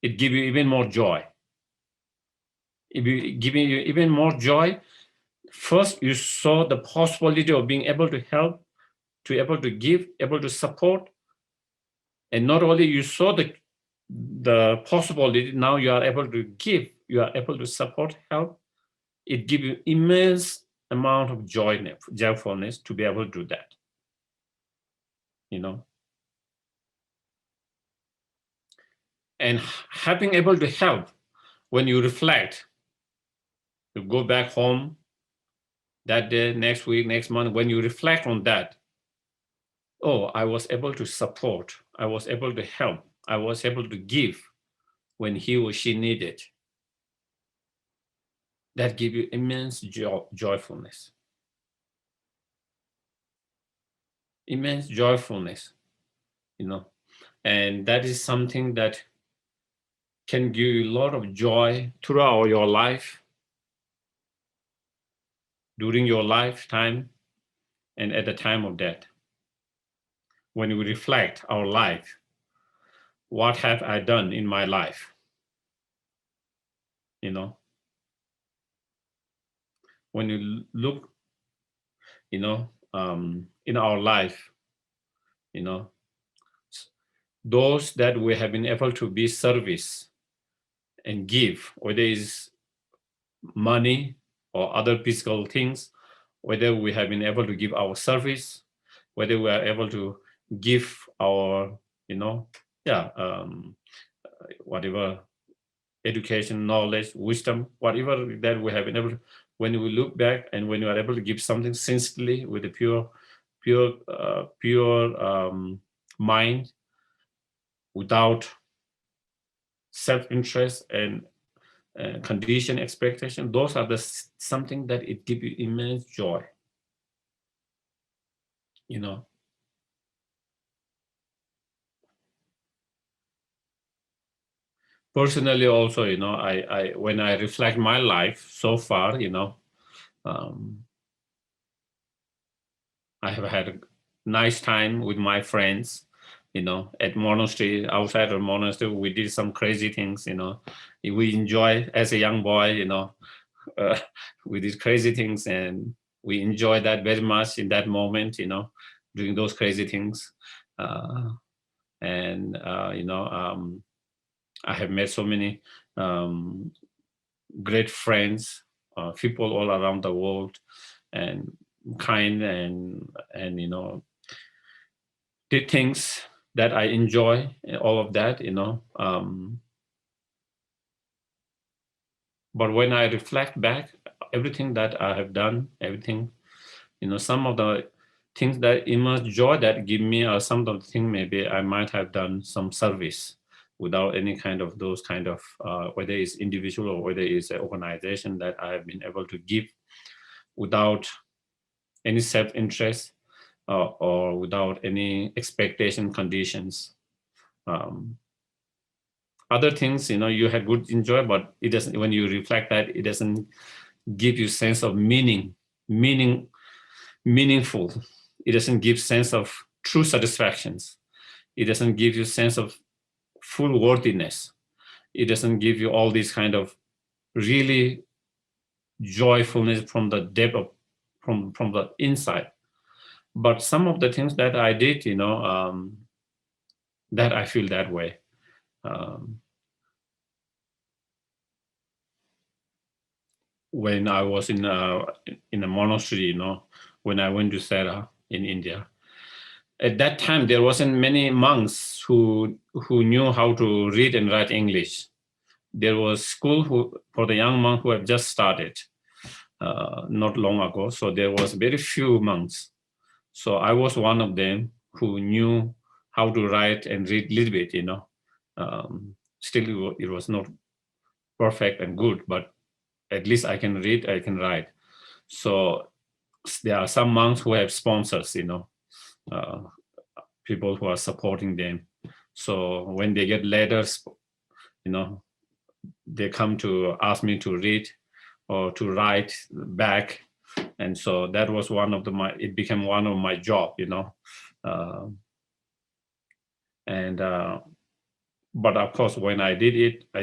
it gives you even more joy. It will giving you even more joy. First, you saw the possibility of being able to help, to able to give, able to support. And not only you saw the possibility, now you are able to give, you are able to support, help. It gives you immense amount of joyfulness to be able to do that. And having able to help, when you reflect, you go back home that day, next week, next month, when you reflect on that, oh, I was able to support, I was able to help, I was able to give when he or she needed. That gives you immense joyfulness. Immense joyfulness, and that is something that can give you a lot of joy throughout your life, during your lifetime, and at the time of death. When we reflect our life, what have I done in my life? When you look, in our life, those that we have been able to be service and give, whether it's money or other physical things, whether we have been able to give our service, whether we are able to give our, whatever education, knowledge, wisdom, whatever that we have been able to, when we look back and when you are able to give something sincerely with a pure mind, without self-interest and condition expectation, those are the something that it gives you immense joy, you know. Personally also, you know, I when I reflect my life so far, you know, I have had a nice time with my friends, you know, at monastery, outside of monastery. We did some crazy things, you know. We enjoy as a young boy, you know, uh, we did crazy things and we enjoy that very much in that moment, you know, doing those crazy things. You know, I have met so many great friends, people all around the world, and kind and you know, did things that I enjoy, all of that, you know. But when I reflect back, everything that I have done, everything, you know, some of the things that immense joy that give me, or some of the things maybe I might have done some service without any kind of those kind of, whether it's individual or whether it's an organization that I have been able to give without any self-interest, or without any expectation conditions. Other things, you know, you had good enjoy, but it doesn't, when you reflect that, it doesn't give you sense of meaningful. It doesn't give sense of true satisfactions. It doesn't give you sense of full worthiness. It doesn't give you all these kind of really joyfulness from the depth of, from the inside. But some of the things that I did, you know, that I feel that way. When I was in a monastery, you know, when I went to Sera in India, at that time there wasn't many monks who knew how to read and write English. There was school for the young monk who have just started not long ago. So there was very few monks. So I was one of them who knew how to write and read a little bit, you know. Still, it was not perfect and good, but at least I can read, I can write. So there are some monks who have sponsors, you know, people who are supporting them. So when they get letters, you know, they come to ask me to read or to write back. And so that was it became one of my job, you know. But of course, when I did it, I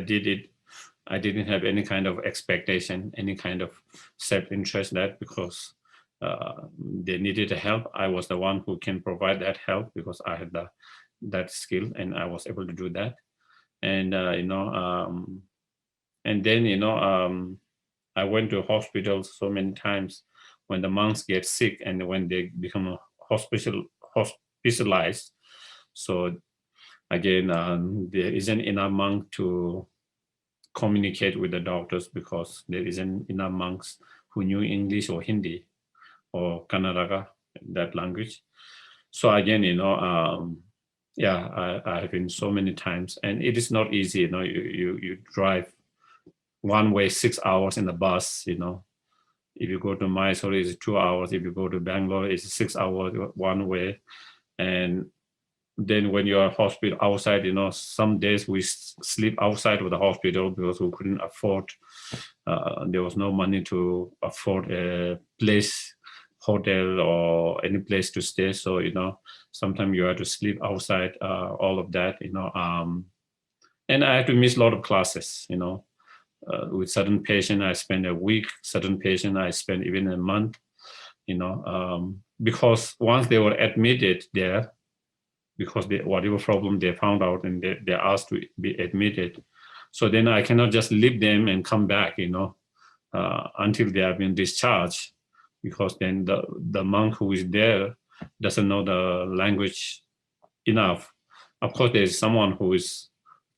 didn't have any kind of expectation, any kind of self-interest that because they needed help. I was the one who can provide that help because I had that skill and I was able to do that. And, you know, and then, you know, I went to hospitals so many times when the monks get sick and when they become hospitalized. So again, there isn't enough monk to communicate with the doctors because there isn't enough monks who knew English or Hindi or Kannada, that language. So again, you know, yeah, I have been so many times, and it is not easy. You know, you drive one way 6 hours in the bus. You know, if you go to Mysore, it's 2 hours. If you go to Bangalore, it's 6 hours one way, and then when you're hospital outside, you know, some days we sleep outside of the hospital because we couldn't afford, there was no money to afford a place, hotel or any place to stay. So, you know, sometimes you have to sleep outside, all of that, you know, and I had to miss a lot of classes, you know, with certain patient, I spend a week, certain patient, I spend even a month, you know, because once they were admitted there, because whatever problem they found out and they're asked to be admitted. So then I cannot just leave them and come back, you know, until they have been discharged, because then the monk who is there doesn't know the language enough. Of course, there is someone who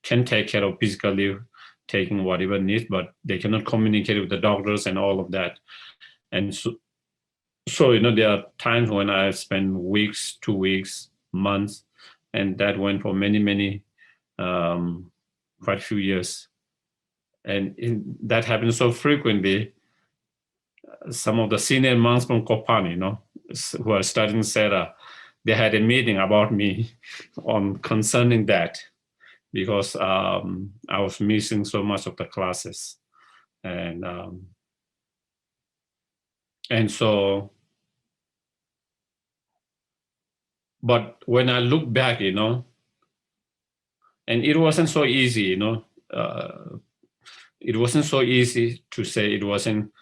can take care of physically taking whatever needs, but they cannot communicate with the doctors and all of that. And so there are times when I spend weeks, 2 weeks, months, and that went for many, quite a few years. And that happens so frequently. Some of the senior monks from Kopan, who are studying Sera, they had a meeting about me on concerning that, because I was missing so much of the classes. And so, but when I look back, and it wasn't so easy, it wasn't so easy to say it wasn't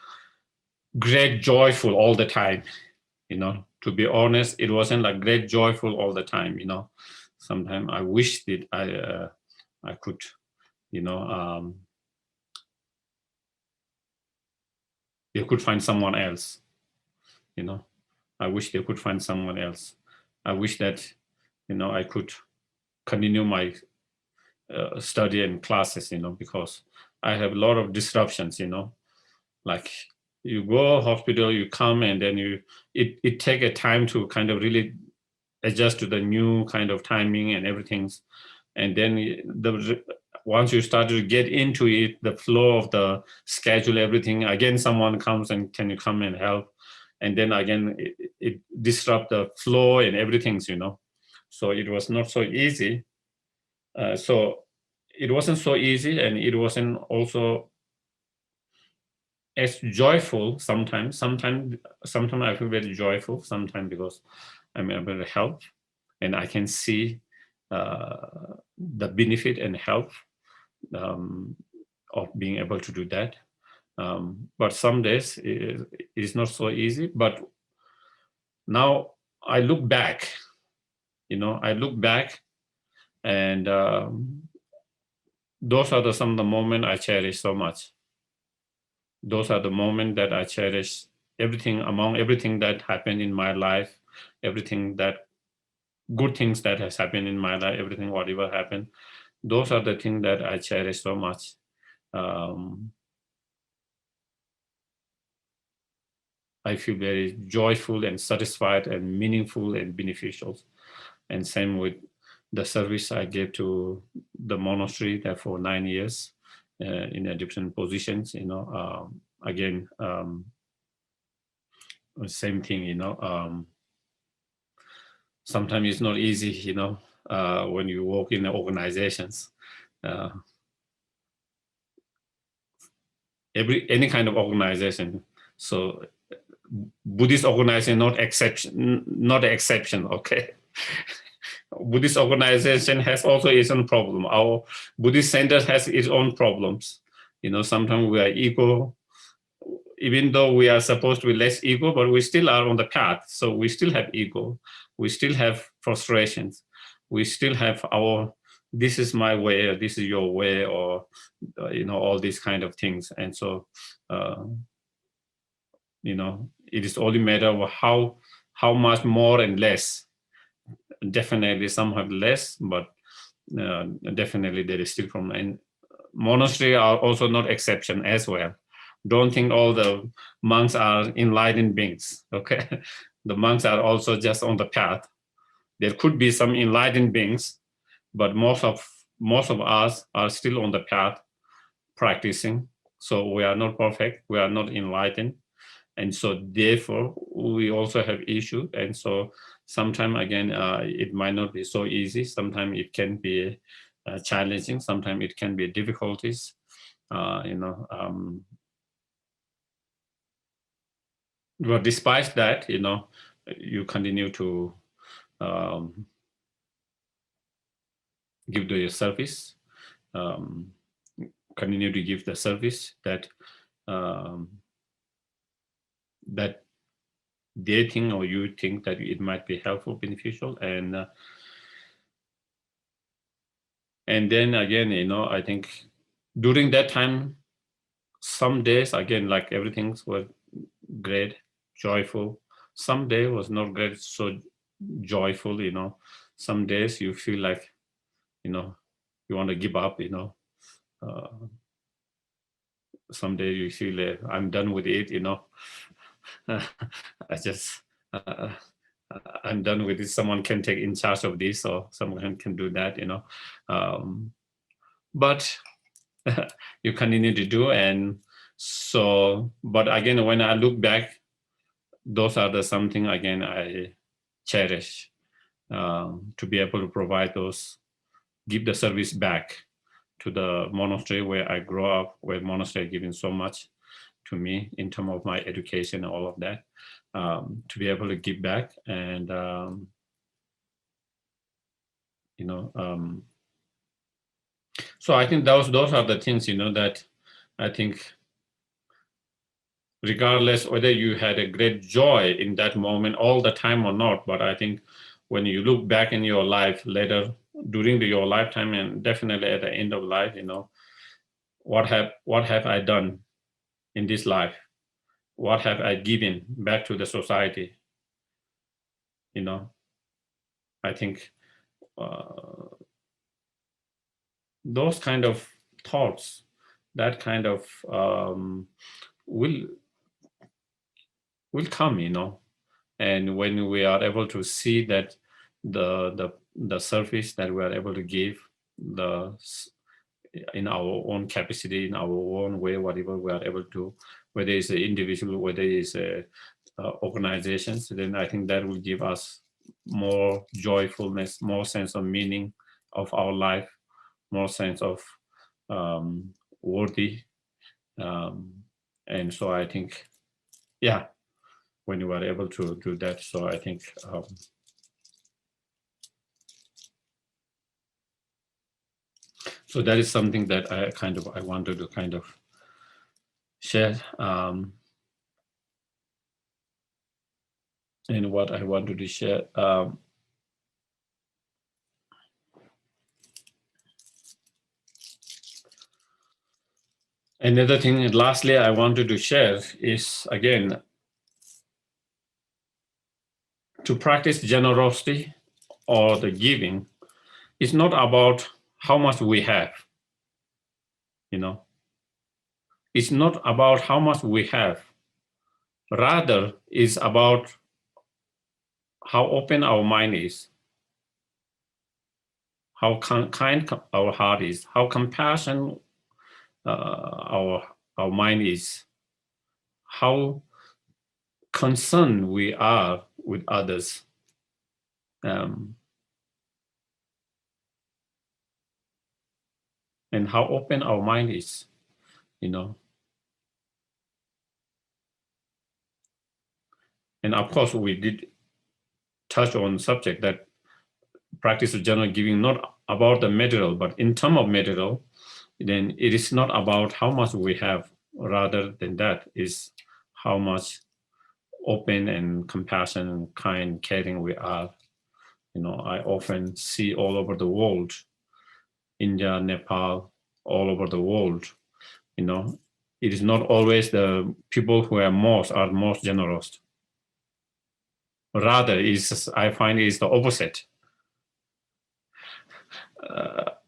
great joyful all the time, to be honest, it wasn't like great joyful all the time, Sometimes I wish that I could, they could find someone else, I wish they could find someone else. I wish that, I could continue my study and classes, because I have a lot of disruptions, like you go hospital, you come, and then it take a time to kind of really adjust to the new kind of timing and everything. And then once you start to get into it, the flow of the schedule, everything, again, someone comes and can you come and help? And then again, it disrupt the flow and everything, So it was not so easy. So it wasn't so easy, and it wasn't also as joyful sometimes. Sometimes I feel very joyful, sometimes because I'm able to help and I can see the benefit and help of being able to do that. But some days it's not so easy. But now I look back, and those are some of the moments I cherish so much. Those are the moments that I cherish. Among everything that happened in my life, everything that good things that has happened in my life, everything whatever happened, those are the things that I cherish so much. I feel very joyful and satisfied and meaningful and beneficial. And same with the service I gave to the monastery there for 9 years in different positions, again, same thing, sometimes it's not easy, when you work in organizations. Any kind of organization. So Buddhist organization, not exception, okay? Buddhist organization has also its own problem. Our Buddhist center has its own problems. Sometimes we are ego, even though we are supposed to be less ego, but we still are on the path. So we still have ego. We still have frustrations. We still have this is my way, or this is your way, or, all these kind of things. And so, it is only a matter of how much more and less. Definitely some have less, but definitely there is still problem. And monastery are also not exception as well. Don't think all the monks are enlightened beings, okay? The monks are also just on the path. There could be some enlightened beings, but most of us are still on the path practicing. So we are not perfect, we are not enlightened. And so therefore we also have issues. And so sometimes again, it might not be so easy. Sometimes it can be challenging. Sometimes it can be difficulties, but despite that, you continue to give the service, continue to give the service that that they think or you think that it might be helpful, beneficial, and then again, I think during that time, some days again, like everything was great, joyful. Some day was not great, so joyful. Some days you feel like, you want to give up. someday you feel I'm done with it, I just I'm done with it. Someone can take in charge of this, or someone can do that, but you continue to do. And so, but again, when I look back, those are the something again I cherish, to be able to provide those, give the service back to the monastery where I grew up, where monastery giving so much to me in terms of my education and all of that, to be able to give back. And so I think those are the things, that I think, regardless whether you had a great joy in that moment all the time or not, but I think when you look back in your life later, during your lifetime, and definitely at the end of life, what have I done in this life? What have I given back to the society? I think those kind of thoughts, that kind of will come, and when we are able to see that the service that we are able to give, the in our own capacity, in our own way, whatever we are able to, whether it's an individual, whether it's a organizations, then I think that will give us more joyfulness, more sense of meaning of our life, more sense of worthy. And so I think, yeah, when you are able to do that, so I think so that is something that I wanted to kind of share, and what I wanted to share. Another thing, and lastly, I wanted to share is, again, to practice generosity or the giving. It's not about how much we have, It's not about how much we have. Rather, it's about how open our mind is, how kind our heart is, how compassionate our mind is, how concerned we are with others. And how open our mind is, And of course, we did touch on subject that practice of general giving, not about the material, but in terms of material, then it is not about how much we have, rather than that is how much open and compassionate and kind, caring we are. I often see all over the world, India, Nepal, all over the world, it is not always the people who are most generous. Rather, I find it's the opposite.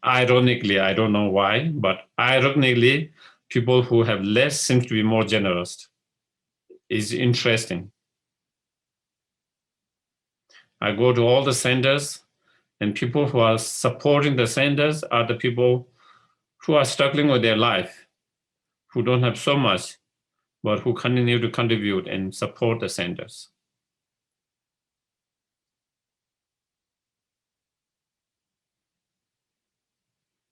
Ironically, I don't know why, but ironically, people who have less seem to be more generous. It's interesting. I go to all the centers, and people who are supporting the centers are the people who are struggling with their life, who don't have so much, but who continue to contribute and support the centers.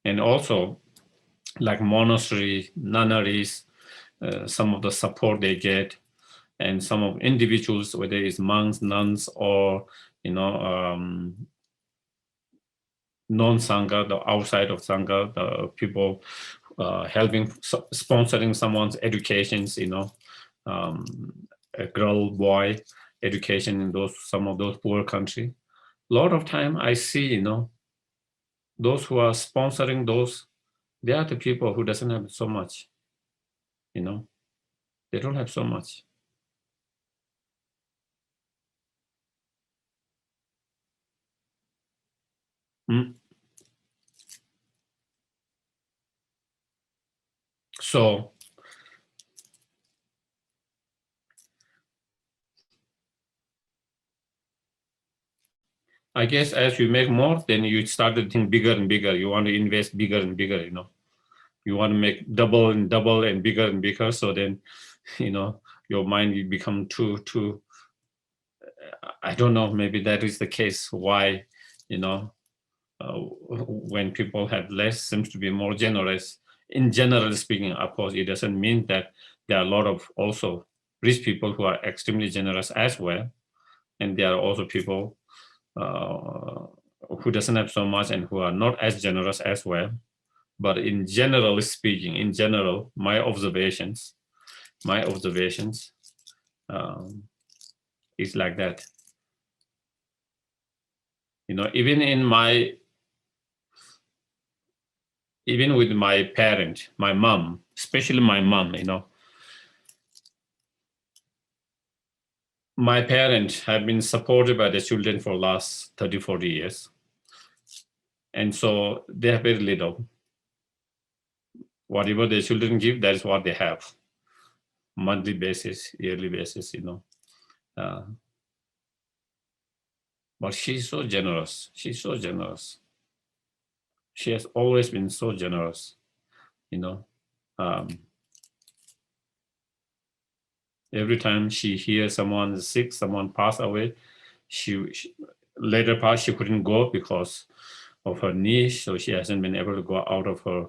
And also, like monastery, nunneries, some of the support they get, and some of individuals, whether it's monks, nuns, or non-Sangha, the outside of Sangha, the people helping, sponsoring someone's educations, a girl, boy education in some of those poor countries. A lot of time I see, those who are sponsoring those, they are the people who doesn't have so much, they don't have so much. So I guess as you make more, then you start to think bigger and bigger. You want to invest bigger and bigger, You want to make double and bigger. So then, your mind will become too, I don't know, maybe that is the case why, when people have less, seems to be more generous. In general speaking, of course, it doesn't mean that there are a lot of also rich people who are extremely generous as well. And there are also people who doesn't have so much and who are not as generous as well. But in general speaking, my observations is like that. Even with my parent, my mom, especially my mom, my parents have been supported by the children for the last 30, 40 years. And so they have very little. Whatever the children give, that is what they have. Monthly basis, yearly basis, But she's so generous. She's so generous. She has always been so generous, Every time she hears someone is sick, someone passed away, she later part she couldn't go because of her knee, so she hasn't been able to go out of her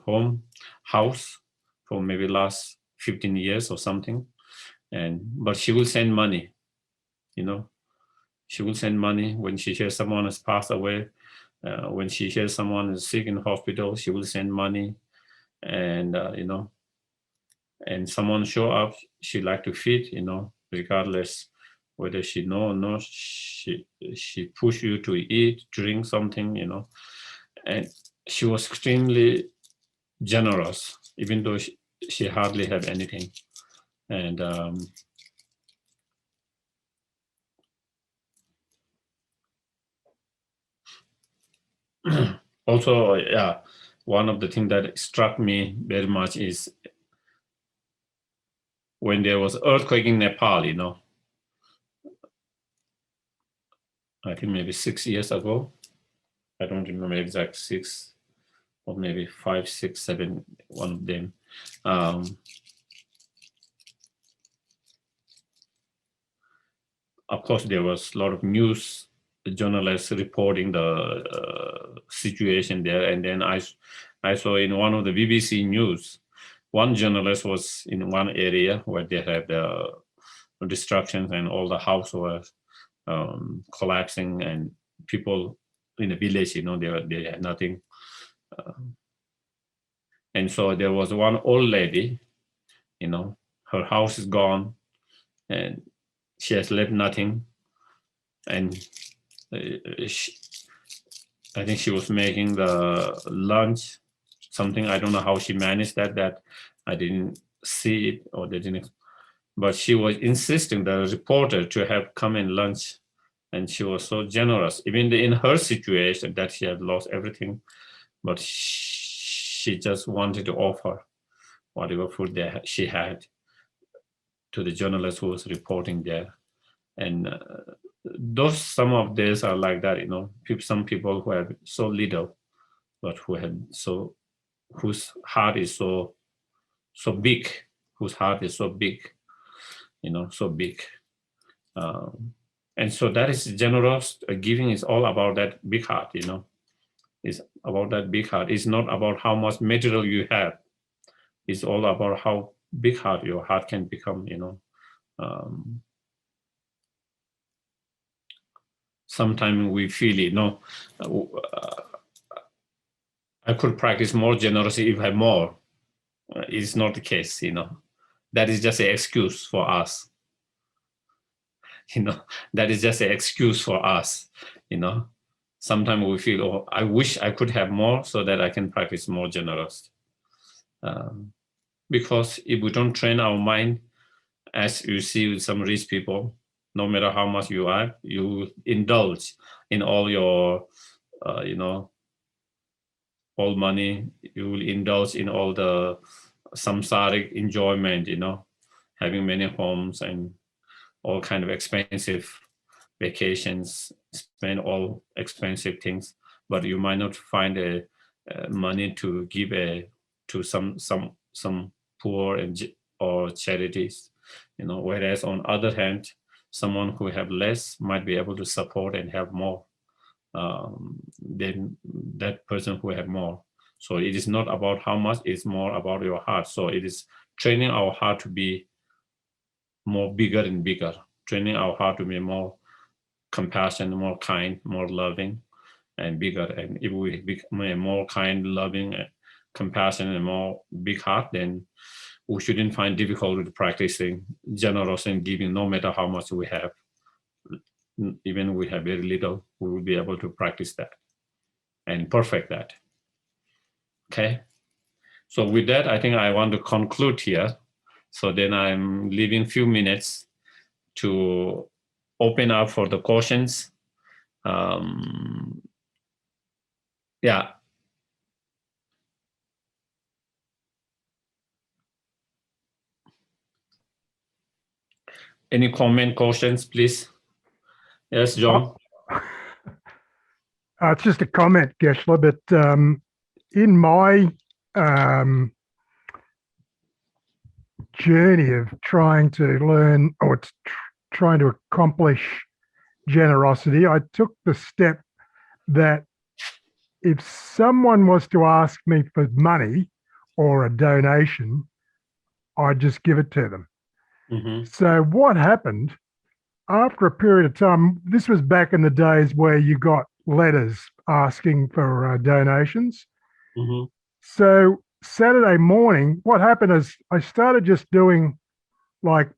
house for maybe last 15 years or something. But she will send money, She will send money when she hears someone has passed away. When she hears someone is sick in the hospital, she will send money, and and someone show up, she like to feed, regardless whether she know or not. She push you to eat, drink something, and she was extremely generous, even though she hardly have anything. And also, yeah, one of the things that struck me very much is when there was earthquake in Nepal, I think maybe 6 years ago. I don't remember exact 6, or maybe 5, 6, 7, one of them. Of course, there was a lot of news journalists reporting the situation there. And then I saw in one of the BBC news, one journalist was in one area where they had the destructions and all the house was collapsing, and people in the village, they had nothing. And so there was one old lady, her house is gone and she has left nothing. And I think she was making the lunch, something. I don't know how she managed that I didn't see it, or they didn't. But she was insisting the reporter to have come in lunch, and she was so generous, even in her situation that she had lost everything. But she just wanted to offer whatever food she had to the journalist who was reporting there. And some of these are like that, some people who have so little, but whose heart is so big, so big. And so that is generous. Giving is all about that big heart, It's about that big heart. It's not about how much material you have. It's all about how big heart your heart can become, Sometimes we feel, I could practice more generosity if I had more. It's not the case, That is just an excuse for us. That is just an excuse for us, Sometimes we feel, oh, I wish I could have more so that I can practice more generosity. Because if we don't train our mind, as you see with some rich people, no matter how much you have, you indulge in all your, all money. You will indulge in all the samsaric enjoyment, having many homes and all kind of expensive vacations, spend all expensive things, but you might not find a money to give to some poor or charities, whereas on other hand, someone who have less might be able to support and have more than that person who have more. So it is not about how much, it's more about your heart. So it is training our heart to be more bigger and bigger, training our heart to be more compassionate, more kind, more loving, and bigger. And if we become a more kind, loving, compassionate, and more big heart, then we shouldn't find difficulty practicing generosity and giving, no matter how much we have. Even we have very little, we will be able to practice that and perfect that. Okay. So with that, I think I want to conclude here. So then I'm leaving a few minutes to open up for the questions. Yeah. Any comment, questions, please? Yes, John. It's just a comment, Geshe-la, but in my journey of trying to learn or trying to accomplish generosity, I took the step that if someone was to ask me for money or a donation, I'd just give it to them. Mm-hmm. So what happened after a period of time, this was back in the days where you got letters asking for donations. Mm-hmm. So Saturday morning, what happened is I started just doing, like,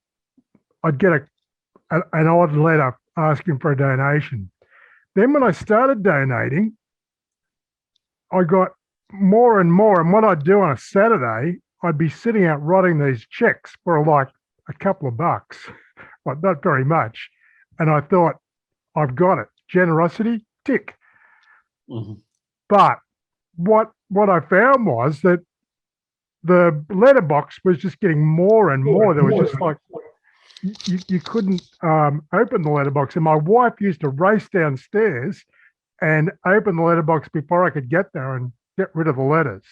I'd get an odd letter asking for a donation. Then when I started donating, I got more and more. And what I'd do on a Saturday, I'd be sitting out writing these checks for like a couple of bucks, like not very much. And I thought, I've got it. Generosity, tick. Mm-hmm. But what I found was that the letterbox was just getting more and more. There was just like, you couldn't open the letterbox. And my wife used to race downstairs and open the letterbox before I could get there and get rid of the letters.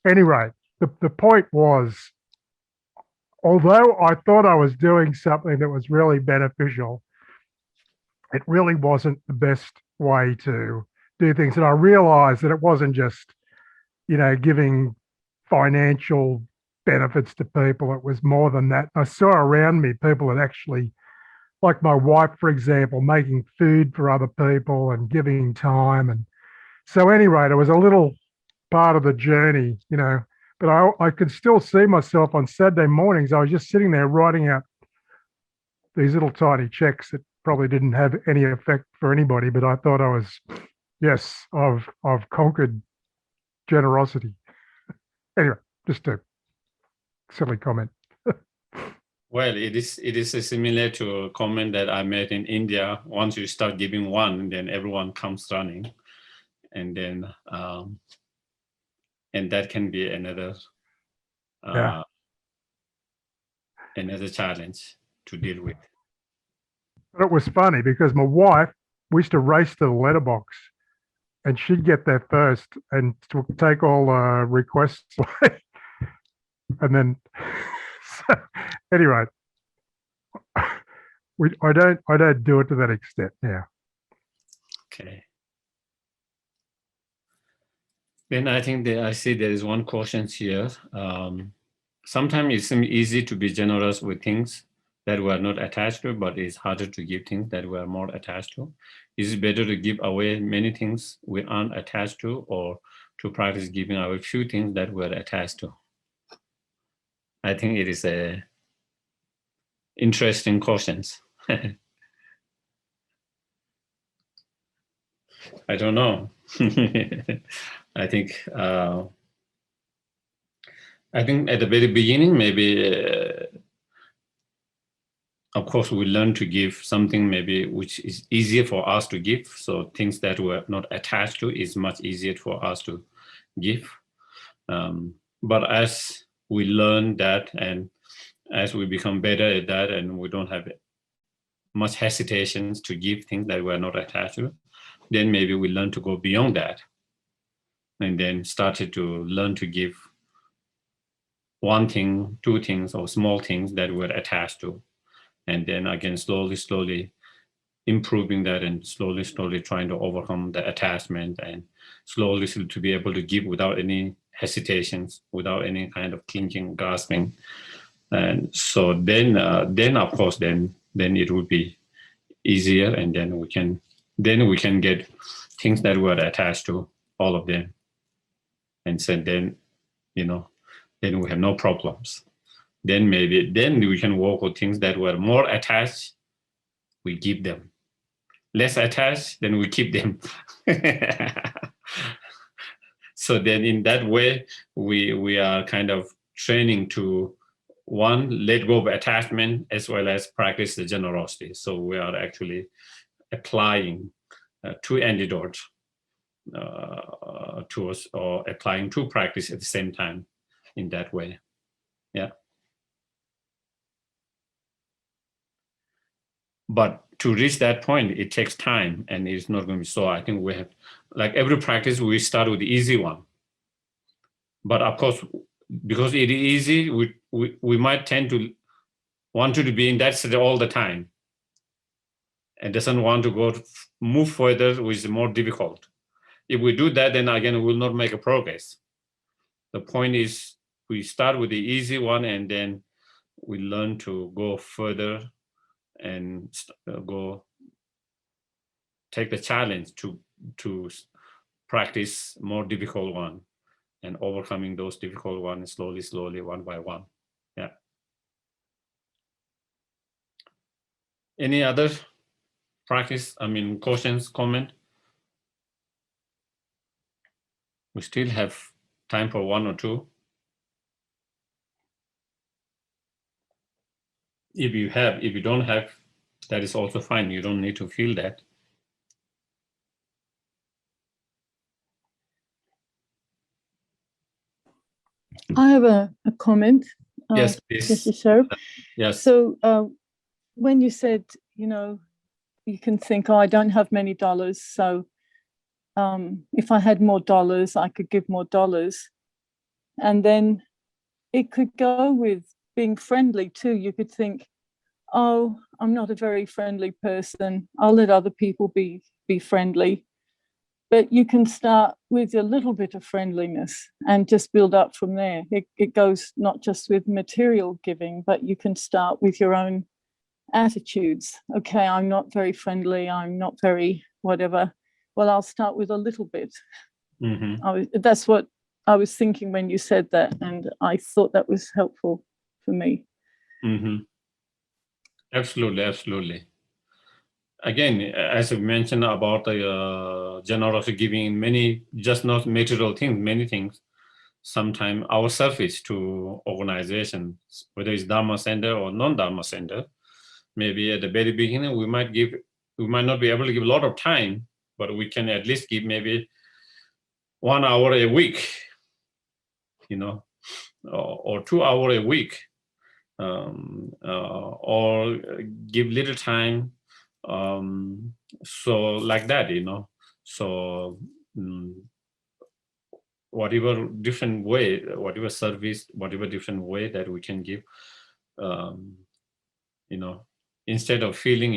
Anyway, the point was, although I thought I was doing something that was really beneficial, it really wasn't the best way to do things. And I realized that it wasn't just, giving financial benefits to people. It was more than that. I saw around me people that actually, like my wife, for example, making food for other people and giving time. And so anyway, it was a little part of the journey, but I could still see myself on Saturday mornings. I was just sitting there writing out these little tiny checks that probably didn't have any effect for anybody, but I thought I was, yes, I've conquered generosity. Anyway, just a silly comment. Well, it is similar to a comment that I made in India. Once you start giving one, then everyone comes running, and then and that can be another another challenge to deal with. But it was funny because my wife, we used to race to the letterbox, and she'd get there first and take all requests away. And then, so, anyway, I don't do it to that extent now. Okay. Then I think that I see there is one question here. Sometimes it seems easy to be generous with things that we are not attached to, but it's harder to give things that we are more attached to. Is it better to give away many things we aren't attached to, or to practice giving away few things that we're attached to? I think it is a interesting questions. I don't know. I think at the very beginning, maybe, of course, we learn to give something maybe which is easier for us to give. So things that we're not attached to is much easier for us to give. But as we learn that, and as we become better at that, and we don't have much hesitations to give things that we're not attached to, then maybe we learn to go beyond that, and then started to learn to give one thing, two things, or small things that we're attached to. And then again, slowly improving that, and slowly trying to overcome the attachment, and slowly to be able to give without any hesitations, without any kind of clinging, grasping. And so then of course, then it would be easier, and then we can get things that we're attached to, all of them. And so then, then we have no problems. Then we can work with things that were more attached, we give them. Less attached, then we keep them. So then in that way, we are kind of training to, one, let go of attachment, as well as practice the generosity. So we are actually applying two antidotes to us, or applying two practice at the same time in that way. Yeah. But to reach that point, it takes time, and it's not going to be so. I think we have, like every practice, we start with the easy one. But of course, because it is easy, we might tend to want to be in that state all the time, and doesn't want to move further, which is more difficult. If we do that, then again, we will not make a progress. The point is, we start with the easy one, and then we learn to go further and take the challenge to practice more difficult one, and overcoming those difficult ones slowly, one by one. Yeah. Any other practice? Questions, comment? We still have time for one or two. If you don't have, that is also fine. You don't need to feel that. I have a comment. Yes, please. Geshe Sherab. Yes. So when you said, you can think, oh, I don't have many dollars, so if I had more dollars, I could give more dollars. And then it could go with being friendly too. You could think, oh, I'm not a very friendly person, I'll let other people be friendly. But you can start with a little bit of friendliness and just build up from there. It goes not just with material giving, but you can start with your own attitudes. Okay, I'm not very friendly, I'm not very whatever. Well, I'll start with a little bit. Mm-hmm. That's what I was thinking when you said that, and I thought that was helpful for me. Mm-hmm. Absolutely. Again, as I mentioned about the generosity giving in many, just not material things, many things. Sometimes our service to organizations, whether it's Dharma center or non-Dharma center, maybe at the very beginning, we might not be able to give a lot of time, but we can at least give maybe 1 hour a week, or 2 hours a week, or give little time. So like that, so whatever different way, whatever service, whatever different way that we can give, instead of feeling,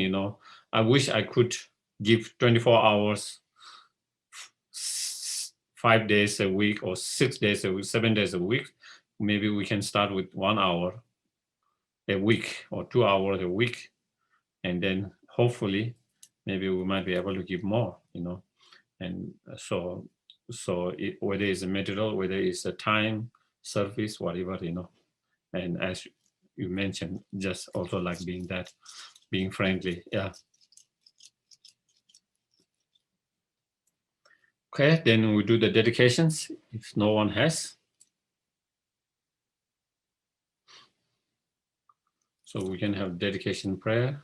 I wish I could give 24 hours, 5 days a week, or 6 days a week, 7 days a week. Maybe we can start with 1 hour a week or 2 hours a week, and then hopefully maybe we might be able to give more, and so whether it's a material, whether it's a time, service, whatever, and as you mentioned, just also like being friendly. Yeah. Okay, then we do the dedications if no one has. So we can have dedication prayer.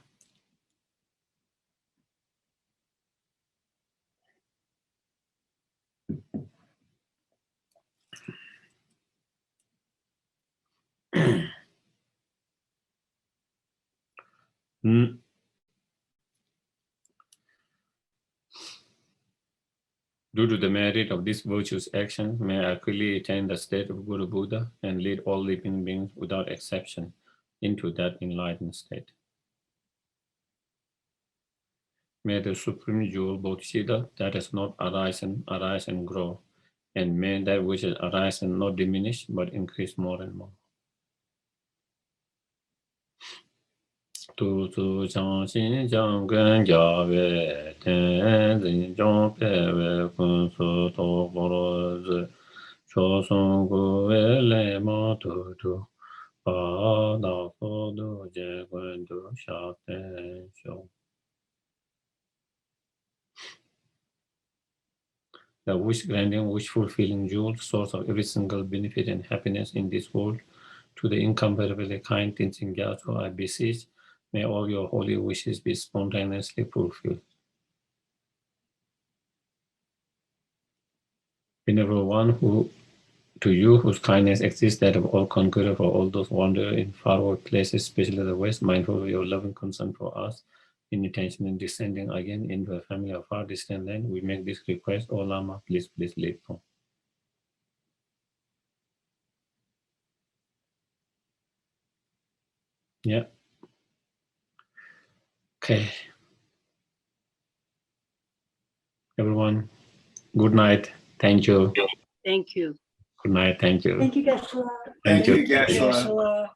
Due to the merit of this virtuous action, may I quickly attain the state of Guru Buddha and lead all living beings without exception into that enlightened state. May the supreme jewel Bodhisattva that has not arisen, arise and grow, and may that which has arisen not diminish but increase more and more. Tu tu chang xin chang gen jia wei ten zin zhong pe wei kun su to bo ro zi cho song gu wei le ma tu tu pa da so du jie guan du sha ten xiong. The wish-granting, wish-fulfilling jewel, source of every single benefit and happiness in this world, to the incomparably kind Tenzin Gyatso, I beseech, may all your holy wishes be spontaneously fulfilled. Venerable One, to you whose kindness exists, that of all conqueror for all those wander in faraway places, especially the West, mindful of your loving concern for us, in intention in descending again into a family of far distant land, we make this request. O Lama, please lead from. Yeah. Okay. Everyone, good night. Thank you. Thank you. Good night. Thank you. Thank you, Geshe-la. Thank you. Geshe-la.